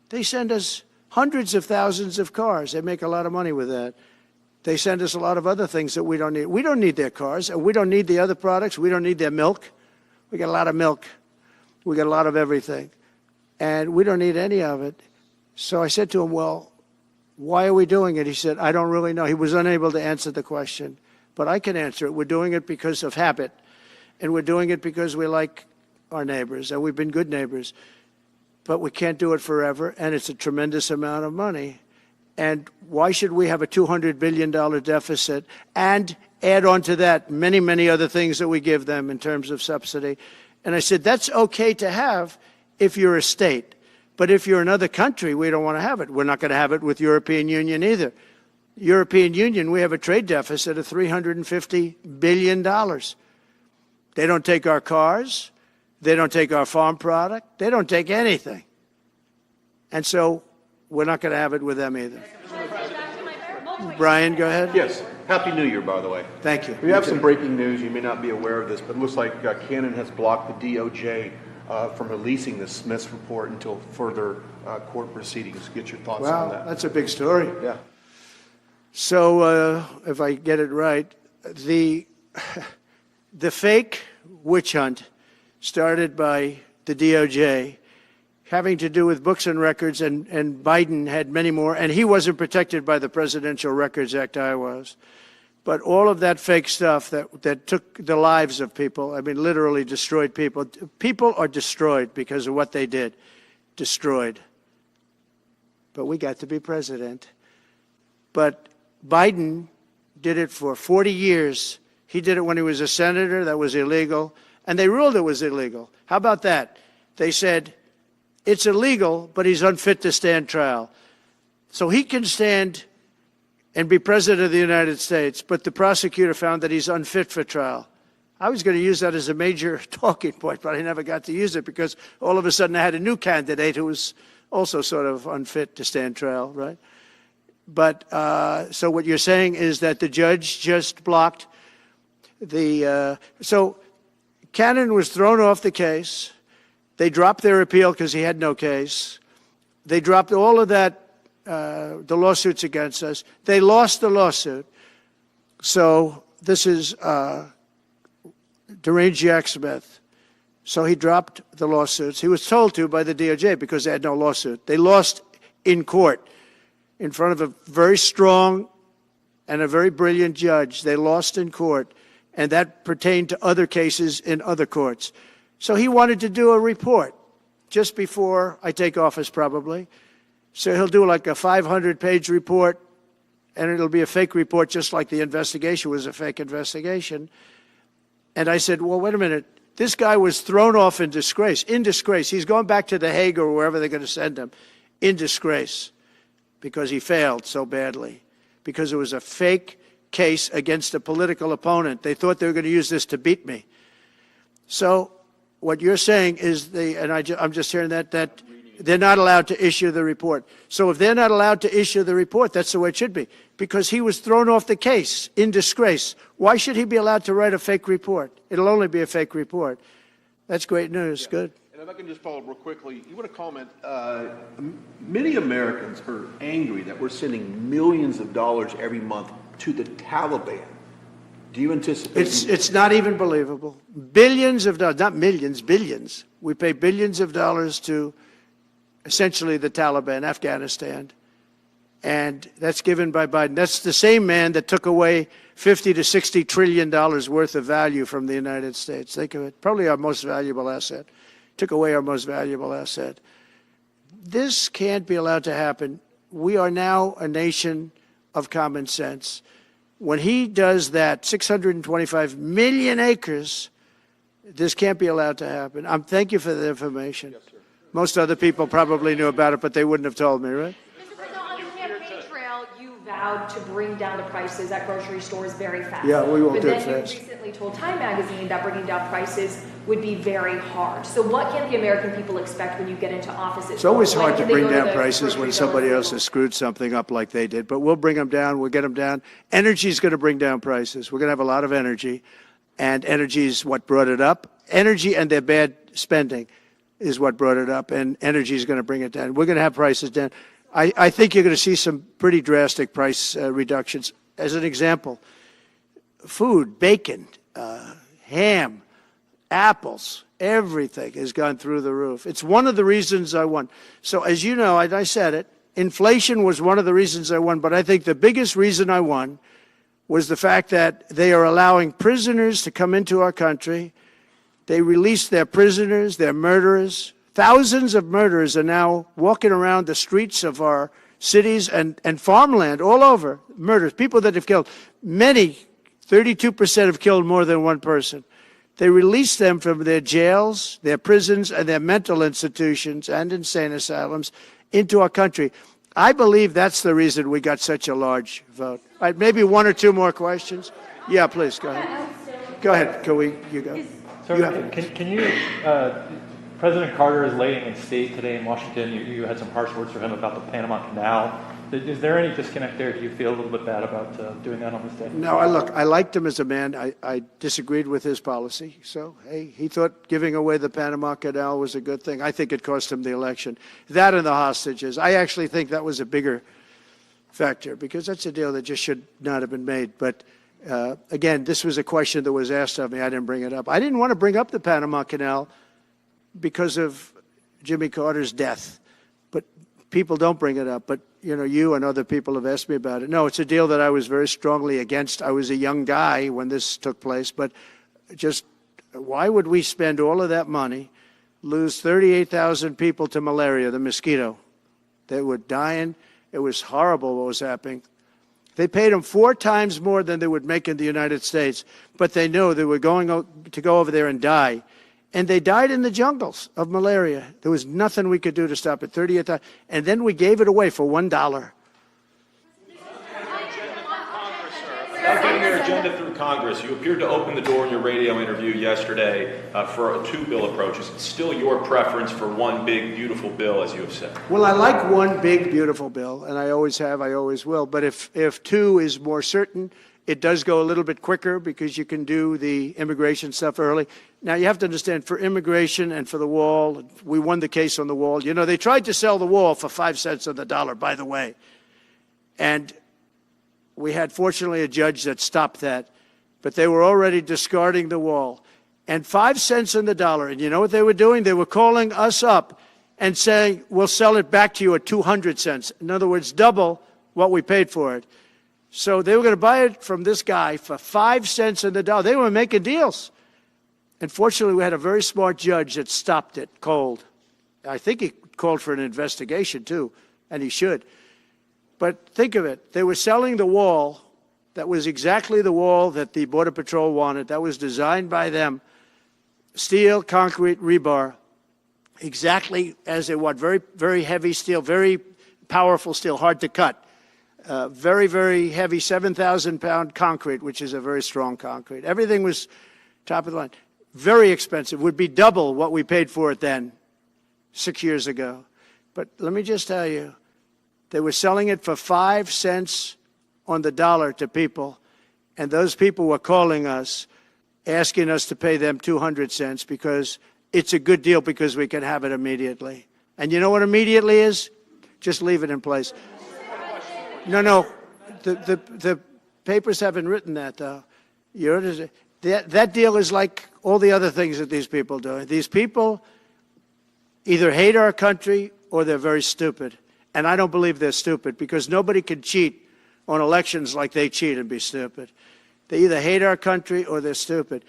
Speaker 1: they send us hundreds of thousands of cars. They make a lot of money with that. They send us a lot of other things that we don't need. We don't need their cars, and we don't need the other products. We don't need their milk. We got a lot of milk. We got a lot of everything, and we don't need any of it. So I said to him, well, why are we doing it? He said, I don't really know. He was unable to answer the question, but I can answer it. We're doing it because of habit, and we're doing it because we like our neighbors, and we've been good neighbors. But we can't do it forever, and it's a tremendous amount of money. And why should we have a $200 billion deficit and add on to that many, many other things that we give them in terms of subsidy? And I said, that's okay to have if you're a state. But if you're another country, we don't want to have it. We're not going to have it with European Union either. European Union, we have a trade deficit of $350 billion. They don't take our cars. They don't take our farm product. They don't take anything. And so we're not going to have it with them either. Brian, go ahead.
Speaker 10: Yes. Happy New Year, by the way.
Speaker 1: Thank you.
Speaker 10: We have some breaking news. You may not be aware of this, but it looks like Cannon has blocked the DOJ from releasing the Smith's report until further court proceedings. Get your thoughts on that.
Speaker 1: Wow, that's a big story.
Speaker 10: Yeah.
Speaker 1: So if I get it right, the fake witch hunt started by the DOJ having to do with books and records, and Biden had many more, and he wasn't protected by the Presidential Records Act, I was. But all of that fake stuff that took the lives of people, I mean, literally destroyed people. People are destroyed because of what they did. Destroyed. But we got to be president. But Biden did it for 40 years. He did it when he was a senator. That was illegal. And they ruled it was illegal. How about that? They said, it's illegal, but he's unfit to stand trial. So he can stand and be president of the United States, but the prosecutor found that he's unfit for trial. I was going to use that as a major talking point, but I never got to use it because all of a sudden I had a new candidate who was also sort of unfit to stand trial, right? But so what you're saying is that the judge just blocked the, so Cannon was thrown off the case. They dropped their appeal because he had no case. They dropped all of that, the lawsuits against us. They lost the lawsuit. So this is deranged Jack Smith. So he dropped the lawsuits. He was told to by the DOJ because they had no lawsuit. They lost in court in front of a very strong and a very brilliant judge. They lost in court, and that pertained to other cases in other courts. So he wanted to do a report just before I take office, probably. So he'll do like a 500-page report, and it'll be a fake report, just like the investigation was a fake investigation. And I said, well, wait a minute. This guy was thrown off in disgrace. In disgrace. He's going back to The Hague or wherever they're going to send him. In disgrace. Because he failed so badly. Because it was a fake case against a political opponent. They thought they were going to use this to beat me. So what you're saying is, I'm just hearing that they're not allowed to issue the report. So if they're not allowed to issue the report, that's the way it should be. Because he was thrown off the case in disgrace. Why should he be allowed to write a fake report? It'll only be a fake report. That's great news. Yeah. Good.
Speaker 10: And if I can just follow up real quickly, you want to comment, many Americans are angry that we're sending millions of dollars every month to the Taliban. Do you anticipate?
Speaker 1: It's not even believable. Billions of dollars, not millions, billions. We pay billions of dollars to essentially the Taliban, Afghanistan. And that's given by Biden. That's the same man that took away $50 to $60 trillion worth of value from the United States. Think of it. Probably our most valuable asset. Took away our most valuable asset. This can't be allowed to happen. We are now a nation of common sense. When he does that, 625 million acres, this can't be allowed to happen. Thank you for the information. Yes, sir. Most other people probably knew about it, but they wouldn't have told me, right?
Speaker 6: Mr. President, on the campaign trail, you vowed to bring down the prices at grocery stores very fast.
Speaker 1: Yeah, we won't do it fast.
Speaker 6: But then you recently told Time Magazine that bringing down prices would be very hard. So what can the American people expect when you get into office?
Speaker 1: It's always hard to bring down prices when somebody else has screwed something up like they did, but we'll bring them down, we'll get them down. Energy is going to bring down prices. We're going to have a lot of energy, and energy is what brought it up. Energy and their bad spending is what brought it up, and energy is going to bring it down. We're going to have prices down. I think you're going to see some pretty drastic price reductions. As an example, food, bacon, ham, apples, everything has gone through the roof. It's one of the reasons I won. So as you know, I said it, inflation was one of the reasons I won, but I think the biggest reason I won was the fact that they are allowing prisoners to come into our country They released their prisoners, their murderers. Thousands of murderers are now walking around the streets of our cities and farmland all over. Murders, people that have killed. Many, 32% have killed more than one person. They released them from their jails, their prisons, and their mental institutions and insane asylums into our country. I believe that's the reason we got such a large vote. All right, maybe one or two more questions. Yeah, please, go ahead. Go ahead. You go.
Speaker 11: So can you, President Carter is laying in state today in Washington. You had some harsh words for him about the Panama Canal. Is there any disconnect there? Do you feel a little bit bad about doing that on this day?
Speaker 1: No, I liked him as a man. I disagreed with his policy. So, hey, he thought giving away the Panama Canal was a good thing. I think it cost him the election. That and the hostages. I actually think that was a bigger factor because that's a deal that just should not have been made. But, again, this was a question that was asked of me. I didn't bring it up. I didn't want to bring up the Panama Canal because of Jimmy Carter's death. But people don't bring it up. But you and other people have asked me about it. No, it's a deal that I was very strongly against. I was a young guy when this took place, but just why would we spend all of that money, lose 38,000 people to malaria, the mosquito? They were dying. It was horrible what was happening. They paid them 4 times more than they would make in the United States, but they knew they were going to go over there and die. And they died in the jungles of malaria. There was nothing we could do to stop it. 38,000. And then we gave it away for $1.
Speaker 12: Without getting your agenda through Congress, you appeared to open the door in your radio interview yesterday for a 2-bill approach. Is it still your preference for one big, beautiful bill, as you have said?
Speaker 1: Well, I like one big, beautiful bill, and I always have, I always will. But if 2 is more certain, it does go a little bit quicker because you can do the immigration stuff early. Now, you have to understand, for immigration and for the wall, we won the case on the wall. They tried to sell the wall for 5 cents on the dollar, by the way. And we had, fortunately, a judge that stopped that. But they were already discarding the wall. And 5 cents on the dollar. And you know what they were doing? They were calling us up and saying, we'll sell it back to you at 200 cents. In other words, double what we paid for it. So they were going to buy it from this guy for 5 cents on the dollar. They were making deals. And fortunately, we had a very smart judge that stopped it cold. I think he called for an investigation, too, and he should. But think of it. They were selling the wall that was exactly the wall that the Border Patrol wanted. That was designed by them. Steel, concrete, rebar, exactly as they want. Very, very heavy steel, very powerful steel, hard to cut. Very, very heavy 7,000-pound concrete, which is a very strong concrete. Everything was top of the line. Very expensive. Would be double what we paid for it then, 6 years ago. But let me just tell you, they were selling it for 5 cents on the dollar to people, and those people were calling us, asking us to pay them 200 cents because it's a good deal because we can have it immediately. And you know what immediately is? Just leave it in place. No, the papers haven't written that, though. That deal is like all the other things that these people do. These people either hate our country or they're very stupid. And I don't believe they're stupid because nobody can cheat on elections like they cheat and be stupid. They either hate our country or they're stupid.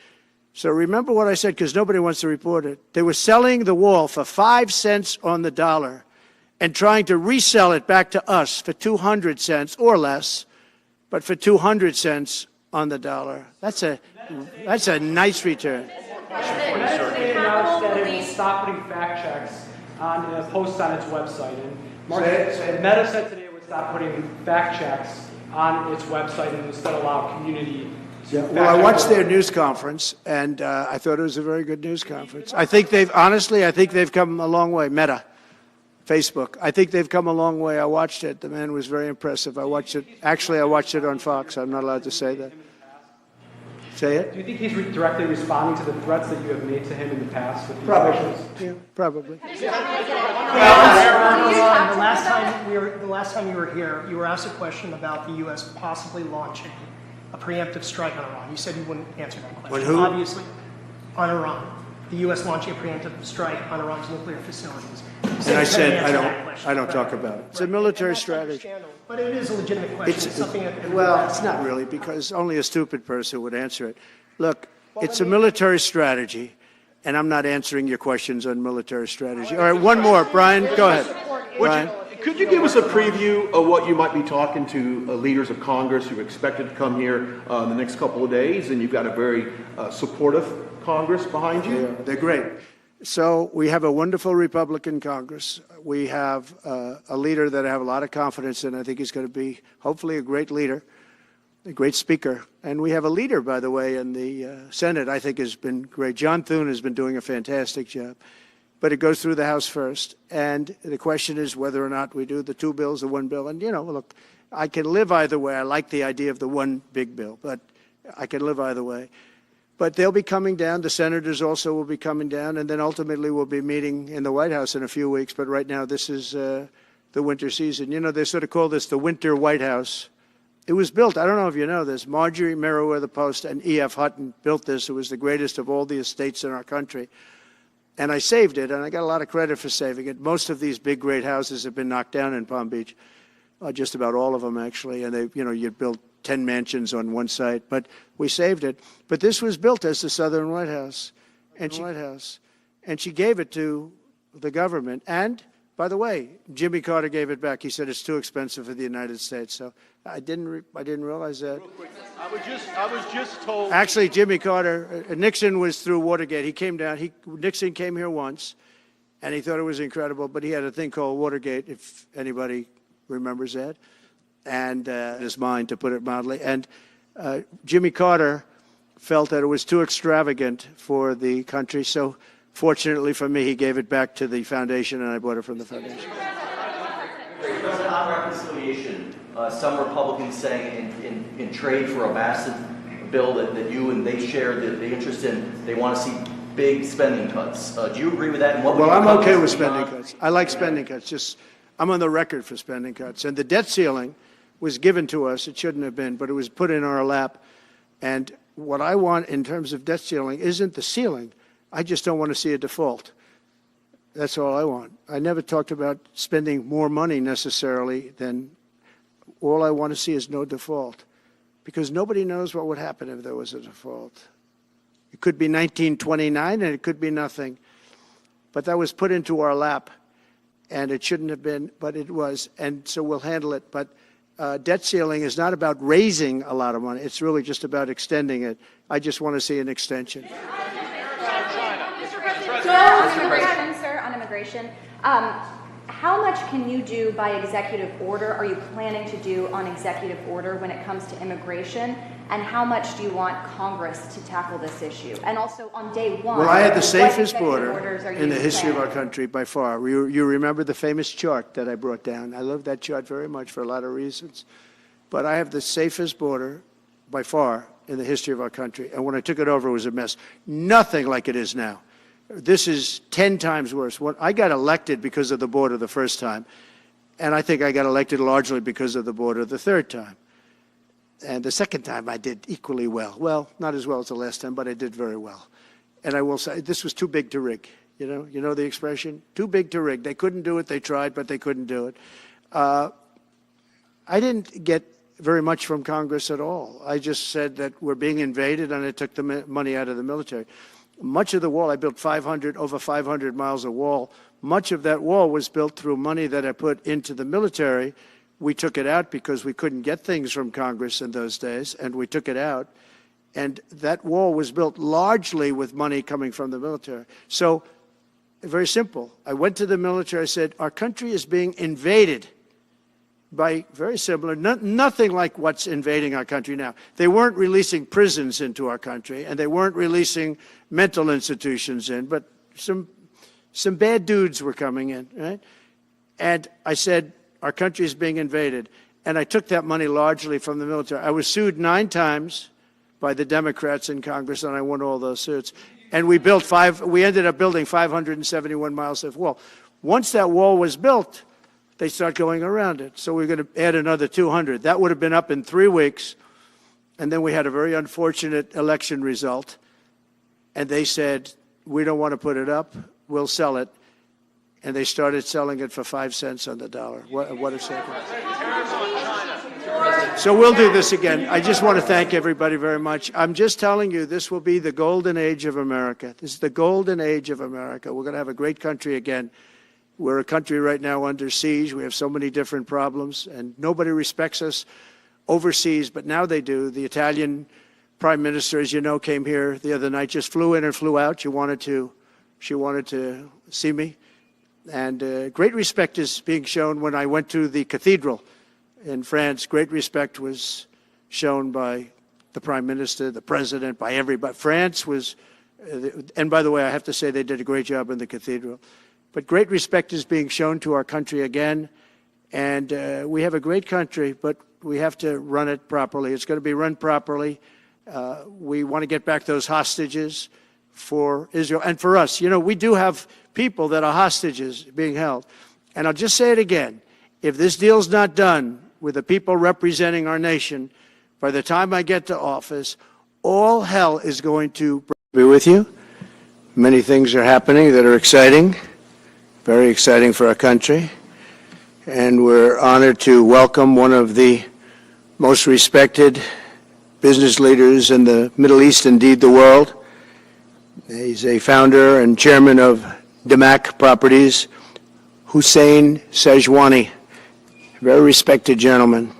Speaker 1: So remember what I said because nobody wants to report it. They were selling the wall for 5 cents on the dollar and trying to resell it back to us for 200 cents or less, but for 200 cents on the dollar. That's a nice return.
Speaker 13: They announced that it will stop putting fact checks on posts on its website. And Meta said today it would stop putting fact checks on its website and instead allow community.
Speaker 1: Well, I watched their news conference, and I thought it was a very good news conference. I think they've come a long way. Meta. Facebook. I think they've come a long way. I watched it. The man was very impressive. I watched it. Actually, I watched it on Fox. I'm not allowed to say that. Say it?
Speaker 13: Do you think he's directly responding to the threats that you have made to him in the past? With
Speaker 1: Probably. Yeah, probably.
Speaker 4: The last time you were here, you were asked a question about the U.S. possibly launching a preemptive strike on Iran. You said you wouldn't answer that question.
Speaker 1: On who?
Speaker 4: Obviously, on Iran. The U.S. launching a preemptive strike on Iran's nuclear facilities.
Speaker 1: And I said, I don't talk about it. It's a military strategy.
Speaker 4: But it is a legitimate question.
Speaker 1: It's not really, because only a stupid person would answer it. Look, it's a military strategy, and I'm not answering your questions on military strategy. All right, one more. Brian, go ahead. Brian.
Speaker 10: Could you give us a preview of what you might be talking to leaders of Congress who are expected to come here in the next couple of days? And you've got a very supportive Congress behind you.
Speaker 1: Yeah, they're great. So we have a wonderful Republican Congress. We have a leader that I have a lot of confidence in. I think he's going to be hopefully a great leader, a great speaker. And we have a leader, by the way, in the Senate I think has been great. John Thune has been doing a fantastic job. But it goes through the House first. And the question is whether or not we do the two bills or one bill. And, you know, look, I can live either way. I like the idea of the one big bill, but I can live either way. But they'll be coming down. The senators also will be coming down. And then ultimately we'll be meeting in the White House in a few weeks. But right now this is the winter season. You know, they sort of call this the winter White House. It was built, I don't know if you know this, Marjorie Meriwether Post and E.F. Hutton built this. It was the greatest of all the estates in our country. And I saved it, and I got a lot of credit for saving it. Most of these big, great houses have been knocked down in Palm Beach, just about all of them, actually. And they, you know, you'd build 10 mansions on one site, but we saved it. But this was built as the Southern White House, and she gave it to the government. And by the way, Jimmy Carter gave it back. He said it's too expensive for the United States. So I didn't realize that.
Speaker 10: Real quick, I was just told.
Speaker 1: Actually, Jimmy Carter, Nixon was through Watergate. He came down. Nixon came here once, and he thought it was incredible. But he had a thing called Watergate, if anybody remembers that, and in his mind, to put it mildly. And Jimmy Carter felt that it was too extravagant for the country. So fortunately for me, he gave it back to the foundation, and I bought it from the foundation.
Speaker 7: President, on reconciliation, some Republicans saying in trade for a massive bill that you and they share the interest in, they want to see big spending cuts. Do you agree with that? And what
Speaker 1: Well, I'm okay with spending cuts. I like spending cuts. Just I'm on the record for spending cuts. And the debt ceiling was given to us. It shouldn't have been, but it was put in our lap. And what I want in terms of debt ceiling isn't the ceiling. I just don't want to see a default. That's all I want. I never talked about spending more money necessarily than all I want to see is no default, because nobody knows what would happen if there was a default. It could be 1929 and it could be nothing, but that was put into our lap, and it shouldn't have been, but it was, and so we'll handle it. But debt ceiling is not about raising a lot of money. It's really just about extending it. I just want to see an extension.
Speaker 3: On immigration, how much can you do by executive order? Are you planning to do on executive order when it comes to immigration? And how much do you want Congress to tackle this issue? And also on day one,
Speaker 1: well, I had the safest border in the history of our country by far. You remember the famous chart that I brought down. I love that chart very much for a lot of reasons. But I have the safest border by far in the history of our country. And when I took it over, it was a mess. Nothing like it is now. This is 10 times worse. I got elected because of the border the first time, and I think I got elected largely because of the border the third time. And the second time I did equally well. Well, not as well as the last time, but I did very well. And I will say, this was too big to rig. You know the expression? Too big to rig. They couldn't do it. They tried, but they couldn't do it. I didn't get very much from Congress at all. I just said that we're being invaded, and I took the money out of the military. Much of the wall, I built over 500 miles of wall. Much of that wall was built through money that I put into the military. We took it out because we couldn't get things from Congress in those days, and we took it out. And that wall was built largely with money coming from the military. So, very simple. I went to the military, I said, our country is being invaded by very similar, nothing like what's invading our country now. They weren't releasing prisons into our country, and they weren't releasing mental institutions in, but some bad dudes were coming in, right? And I said, our country is being invaded. And I took that money largely from the military. I was sued 9 times by the Democrats in Congress, and I won all those suits. And we ended up building 571 miles of wall. Once that wall was built, they start going around it. So we're going to add another 200. That would have been up in 3 weeks. And then we had a very unfortunate election result. And they said, we don't want to put it up. We'll sell it. And they started selling it for 5 cents on the dollar. What a second. So we'll do this again. I just want to thank everybody very much. I'm just telling you, this will be the golden age of America. This is the golden age of America. We're going to have a great country again. We're a country right now under siege. We have so many different problems, and nobody respects us overseas, but now they do. The Italian Prime Minister, as you know, came here the other night, just flew in and flew out. She wanted to see me. And great respect is being shown when I went to the cathedral in France. Great respect was shown by the Prime Minister, the President, by everybody. France was, and by the way, I have to say they did a great job in the cathedral. But great respect is being shown to our country again. And we have a great country, but we have to run it properly. It's going to be run properly. We want to get back those hostages for Israel and for us. You know, we do have people that are hostages being held. And I'll just say it again. If this deal's not done with the people representing our nation, by the time I get to office, all hell is going to be with you. Many things are happening that are exciting, very exciting for our country. And we're honored to welcome one of the most respected business leaders in the Middle East, indeed the world. He's a founder and chairman of Damac Properties, Hussein Sejwani, a very respected gentleman.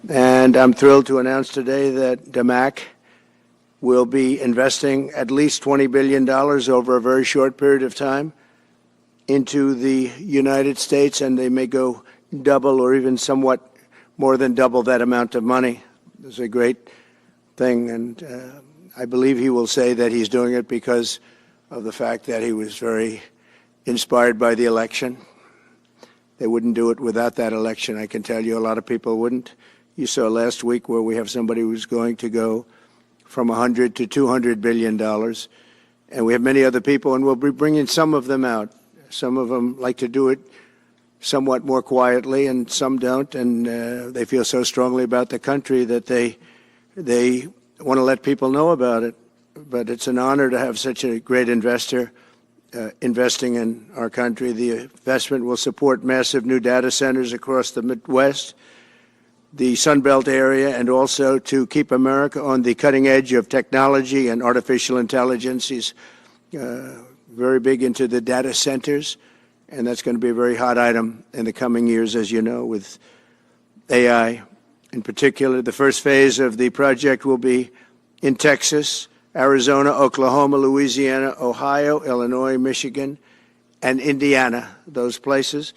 Speaker 1: And I'm thrilled to announce today that Damac will be investing at least $20 billion over a very short period of time into the United States, and they may go double or even somewhat more than double that amount of money. It's a great thing, and I believe he will say that he's doing it because of the fact that he was very inspired by the election. They wouldn't do it without that election, I can tell you. A lot of people wouldn't. You saw last week where we have somebody who's going to go from $100 to $200 billion, and we have many other people, and we'll be bringing some of them out. Some of them like to do it somewhat more quietly, and some don't, and they feel so strongly about the country that they want to let people know about it. But it's an honor to have such a great investor investing in our country. The investment will support massive new data centers across the Midwest, the Sun Belt area, and also to keep America on the cutting edge of technology and artificial intelligence. He's very big into the data centers, and that's going to be a very hot item in the coming years, as you know, with AI. In particular, the first phase of the project will be in Texas, Arizona, Oklahoma, Louisiana, Ohio, Illinois, Michigan, and Indiana, those places.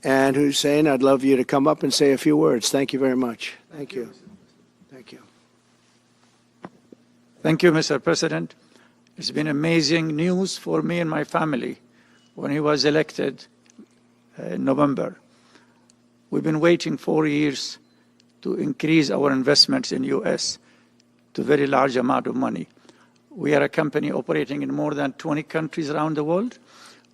Speaker 1: And Hussein, I'd love you to come up and say a few words. Thank you very much. Thank you. Thank you.
Speaker 14: Thank you, Mr. President. It's been amazing news for me and my family when he was elected in November. We've been waiting 4 years to increase our investments in U.S. to a very large amount of money. We are a company operating in more than 20 countries around the world.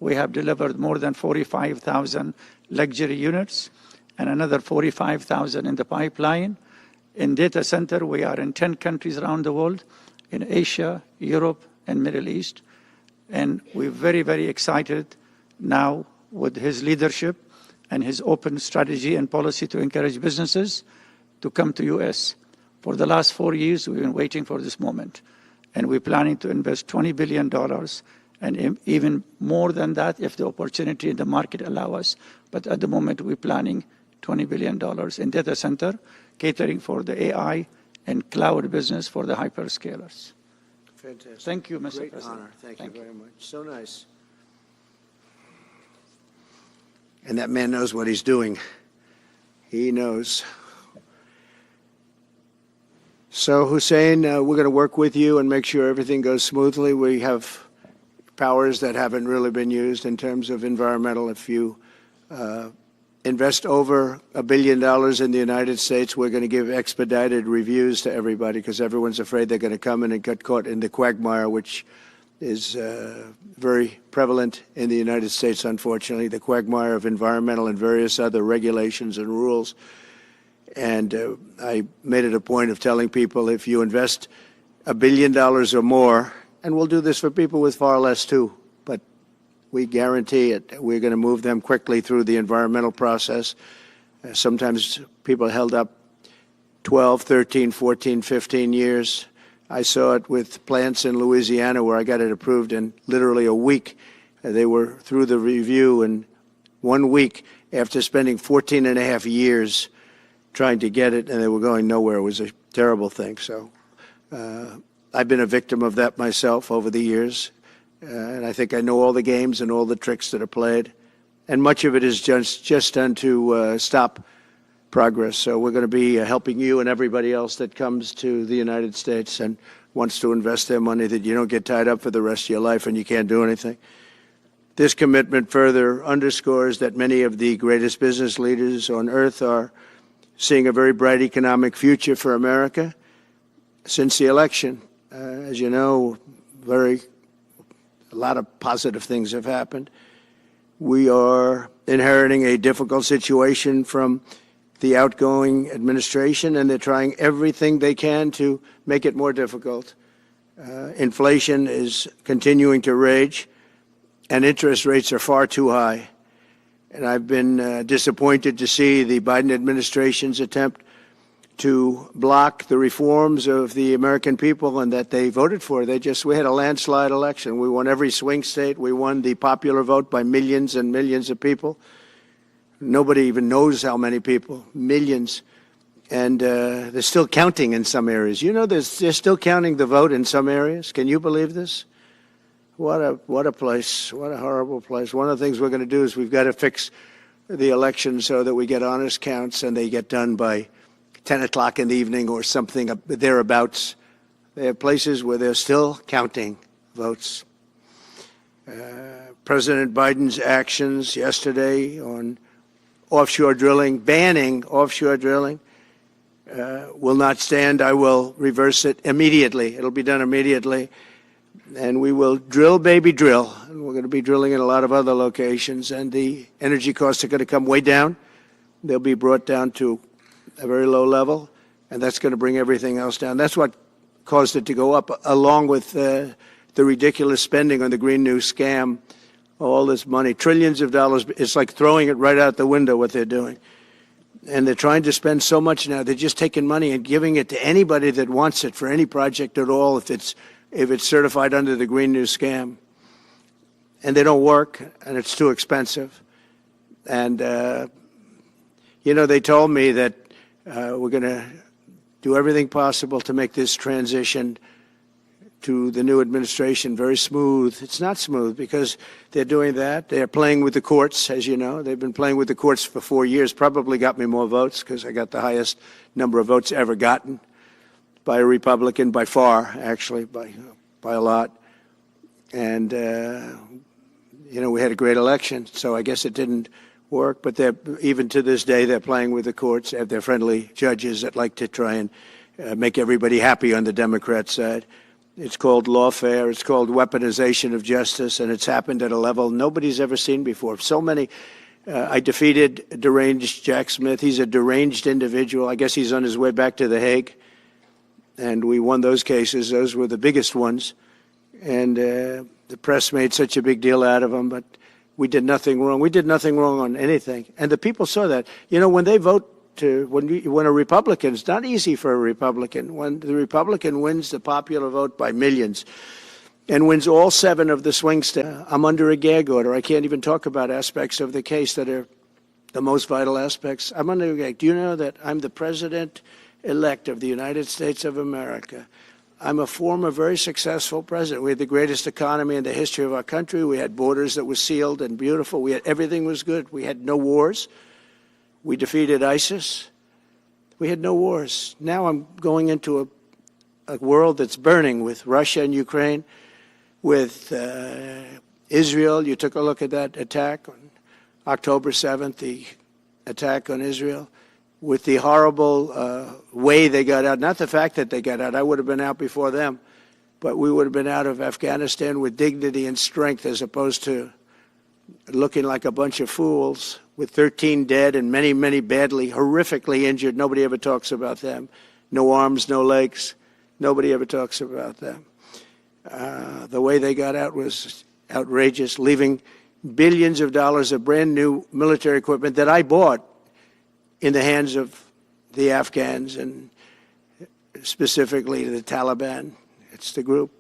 Speaker 14: We have delivered more than 45,000 luxury units and another 45,000 in the pipeline. In data center, we are in 10 countries around the world, in Asia, Europe, and Middle East. And we're very, very excited now with his leadership and his open strategy and policy to encourage businesses to come to U.S. For the last 4 years, we've been waiting for this moment. And we're planning to invest $20 billion and even more than that if the opportunity in the market allow us. But at the moment, we're planning $20 billion in data center, catering for the AI and cloud business for the hyperscalers.
Speaker 1: Fantastic.
Speaker 14: Thank you, Mr.
Speaker 1: Great
Speaker 14: President.
Speaker 1: honor. Thank you very much. So nice. And that man knows what he's doing. He knows. So, Hussein, we're going to work with you and make sure everything goes smoothly. We have powers that haven't really been used in terms of environmental. If you invest over $1 billion in the United States, we're going to give expedited reviews to everybody because everyone's afraid they're going to come in and get caught in the quagmire, which is very prevalent in the United States, unfortunately, the quagmire of environmental and various other regulations and rules. And I made it a point of telling people if you invest $1 billion or more, and we'll do this for people with far less too, but we guarantee it. We're going to move them quickly through the environmental process. Sometimes people are held up 12, 13, 14, 15 years. I saw it with plants in Louisiana where I got it approved in literally a week. They were through the review in 1 week after spending 14 and a half years trying to get it, and they were going nowhere. It was a terrible thing. So I've been a victim of that myself over the years, and I think I know all the games and all the tricks that are played, and much of it is just done to stop progress. So we're going to be helping you and everybody else that comes to the United States and wants to invest their money, that you don't get tied up for the rest of your life and you can't do anything. This commitment further underscores that many of the greatest business leaders on earth are seeing a very bright economic future for America since the election. As you know, a lot of positive things have happened. We are inheriting a difficult situation from the outgoing administration, and they're trying everything they can to make it more difficult. Inflation is continuing to rage, and interest rates are far too high. And I've been disappointed to see the Biden administration's attempt to block the reforms of the American people and that they voted for. We had a landslide election. We won every swing state. We won the popular vote by millions and millions of people. Nobody even knows how many people, millions. And they're still counting in some areas. You know, they're still counting the vote in some areas. Can you believe this? What a place. What a horrible place. One of the things we're going to do is we've got to fix the election so that we get honest counts and they get done by 10 o'clock in the evening or something thereabouts. They have places where they're still counting votes. President Biden's actions yesterday on offshore drilling, banning offshore drilling, will not stand. I will reverse it immediately. It'll be done immediately. And we will drill, baby, drill. And we're going to be drilling in a lot of other locations. And the energy costs are going to come way down. They'll be brought down to a very low level. And that's going to bring everything else down. That's what caused it to go up, along with the ridiculous spending on the Green New scam. All this money, trillions of dollars. It's like throwing it right out the window, what they're doing. And they're trying to spend so much now. They're just taking money and giving it to anybody that wants it for any project at all, if it's certified under the Green New scam. And they don't work, and it's too expensive. And, you know, they told me that we're going to do everything possible to make this transition to the new administration very smooth. It's not smooth because they're doing that. They're playing with the courts, as you know. They've been playing with the courts for 4 years, probably got me more votes because I got the highest number of votes ever gotten by a Republican, by far, actually, by a lot. And, you know, we had a great election, so I guess it didn't work. But even to this day, they're playing with the courts. They have their friendly judges that like to try and make everybody happy on the Democrat side. It's called lawfare. It's called weaponization of justice, and it's happened at a level nobody's ever seen before. So many. I defeated deranged Jack Smith. He's a deranged individual. I guess he's on his way back to The Hague. And we won those cases. Those were the biggest ones. And the press made such a big deal out of them, but we did nothing wrong. We did nothing wrong on anything. And the people saw that. You know, when they vote when a Republican, it's not easy for a Republican. When the Republican wins the popular vote by millions and wins all 7 of the swing states, I'm under a gag order. I can't even talk about aspects of the case that are the most vital aspects. I'm under a gag. Do you know that I'm the president-elect of the United States of America? I'm a former very successful president. We had the greatest economy in the history of our country. We had borders that were sealed and beautiful. Everything was good. We had no wars. We defeated ISIS. We had no wars. Now I'm going into a world that's burning with Russia and Ukraine, with Israel. You took a look at that attack on October 7th, the attack on Israel, with the horrible way they got out. Not the fact that they got out. I would have been out before them. But we would have been out of Afghanistan with dignity and strength as opposed to looking like a bunch of fools with 13 dead and many, many badly, horrifically injured. Nobody ever talks about them. No arms, no legs. Nobody ever talks about them. The way they got out was outrageous, leaving billions of dollars of brand new military equipment that I bought in the hands of the Afghans and specifically the Taliban. It's the group.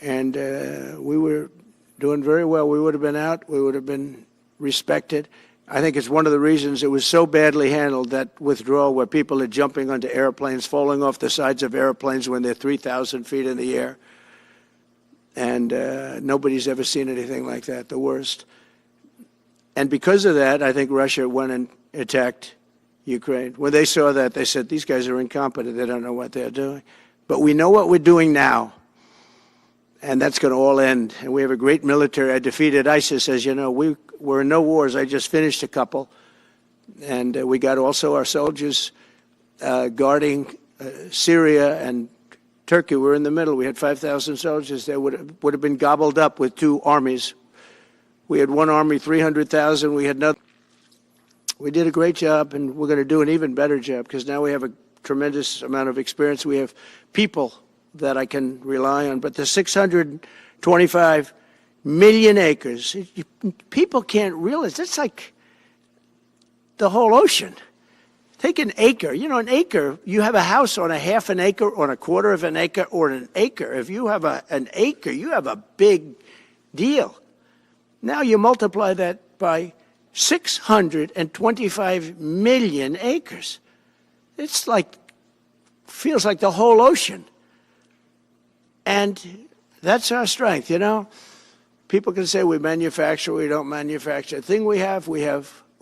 Speaker 1: And we were doing very well. We would have been out. We would have been respected. I think it's one of the reasons it was so badly handled, that withdrawal, where people are jumping onto airplanes, falling off the sides of airplanes when they're 3,000 feet in the air. And nobody's ever seen anything like that, the worst. And because of that, I think Russia went and attacked Ukraine. When they saw that, they said, these guys are incompetent. They don't know what they're doing. But we know what we're doing now. And that's going to all end. And we have a great military. I defeated ISIS, as you know. We're in no wars. I just finished a couple. And we got also our soldiers guarding Syria and Turkey. We're in the middle. We had 5,000 soldiers. They would have been gobbled up with two armies. We had one army, 300,000. We had another. We did a great job, and we're going to do an even better job because now we have a tremendous amount of experience. We have people that I can rely on. But the 625 million acres, people can't realize, it's like the whole ocean. Take an acre. You know, an acre, you have a house on a half an acre, on a quarter of an acre, or an acre. If you have an acre, you have a big deal. Now you multiply that by 625 million acres. It's like, feels like the whole ocean. And that's our strength, you know. People can say we manufacture, we don't manufacture. The thing we have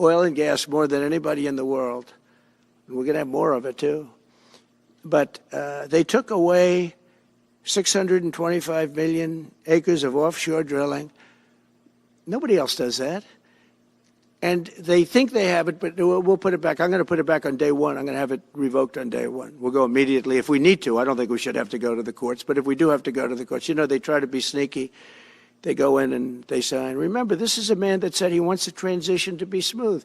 Speaker 1: oil and gas more than anybody in the world. We're going to have more of it, too. But they took away 625 million acres of offshore drilling. Nobody else does that. And they think they have it, but we'll put it back. I'm going to put it back on day one. I'm going to have it revoked on day one. We'll go immediately if we need to. I don't think we should have to go to the courts, but if we do have to go to the courts, you know, they try to be sneaky. They go in and they sign. Remember, this is a man that said he wants the transition to be smooth.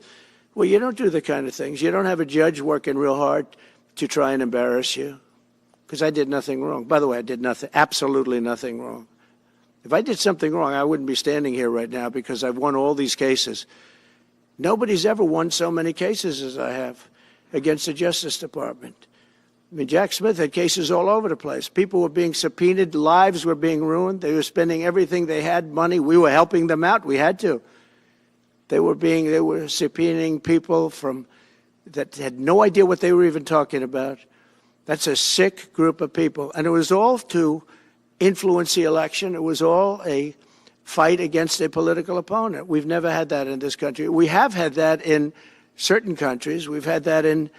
Speaker 1: Well, you don't do the kind of things. You don't have a judge working real hard to try and embarrass you, because I did nothing wrong. By the way, I did nothing, absolutely nothing wrong. If I did something wrong, I wouldn't be standing here right now, because I've won all these cases. Nobody's ever won so many cases as I have against the Justice Department. I mean, Jack Smith had cases all over the place. People were being subpoenaed, lives were being ruined. They were spending everything they had, money. We were helping them out. We had to. They were subpoenaing people that had no idea what they were even talking about. That's a sick group of people. And it was all to influence the election. It was all a fight against a political opponent. We've never had that in this country. We have had that in certain countries. We've had that in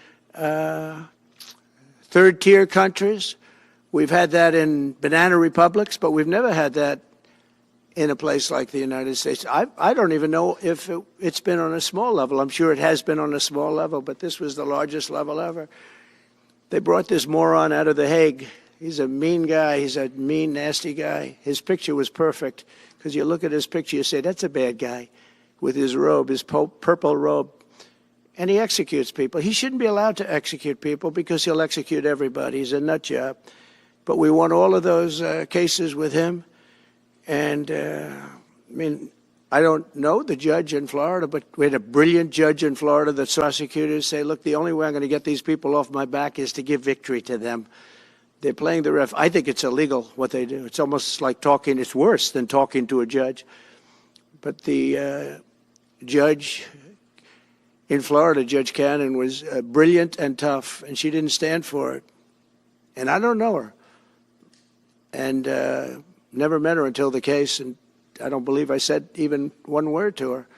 Speaker 1: third-tier countries. We've had that in banana republics, but we've never had that in a place like the United States. I don't even know if it's been on a small level. I'm sure it has been on a small level, but this was the largest level ever. They brought this moron out of The Hague. He's a mean guy. He's a mean, nasty guy. His picture was perfect, because you look at his picture, you say, that's a bad guy with his robe, his purple robe. And he executes people. He shouldn't be allowed to execute people, because he'll execute everybody. He's a nut job. But we won all of those cases with him. And, I mean, I don't know the judge in Florida, but we had a brilliant judge in Florida that prosecutors say, look, the only way I'm going to get these people off my back is to give victory to them. They're playing the ref. I think it's illegal what they do. It's almost like talking. It's worse than talking to a judge. But the judge in Florida, Judge Cannon, was brilliant and tough, and she didn't stand for it. And I don't know her. And never met her until the case, and I don't believe I said even one word to her.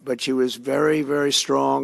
Speaker 1: But she was very, very strong.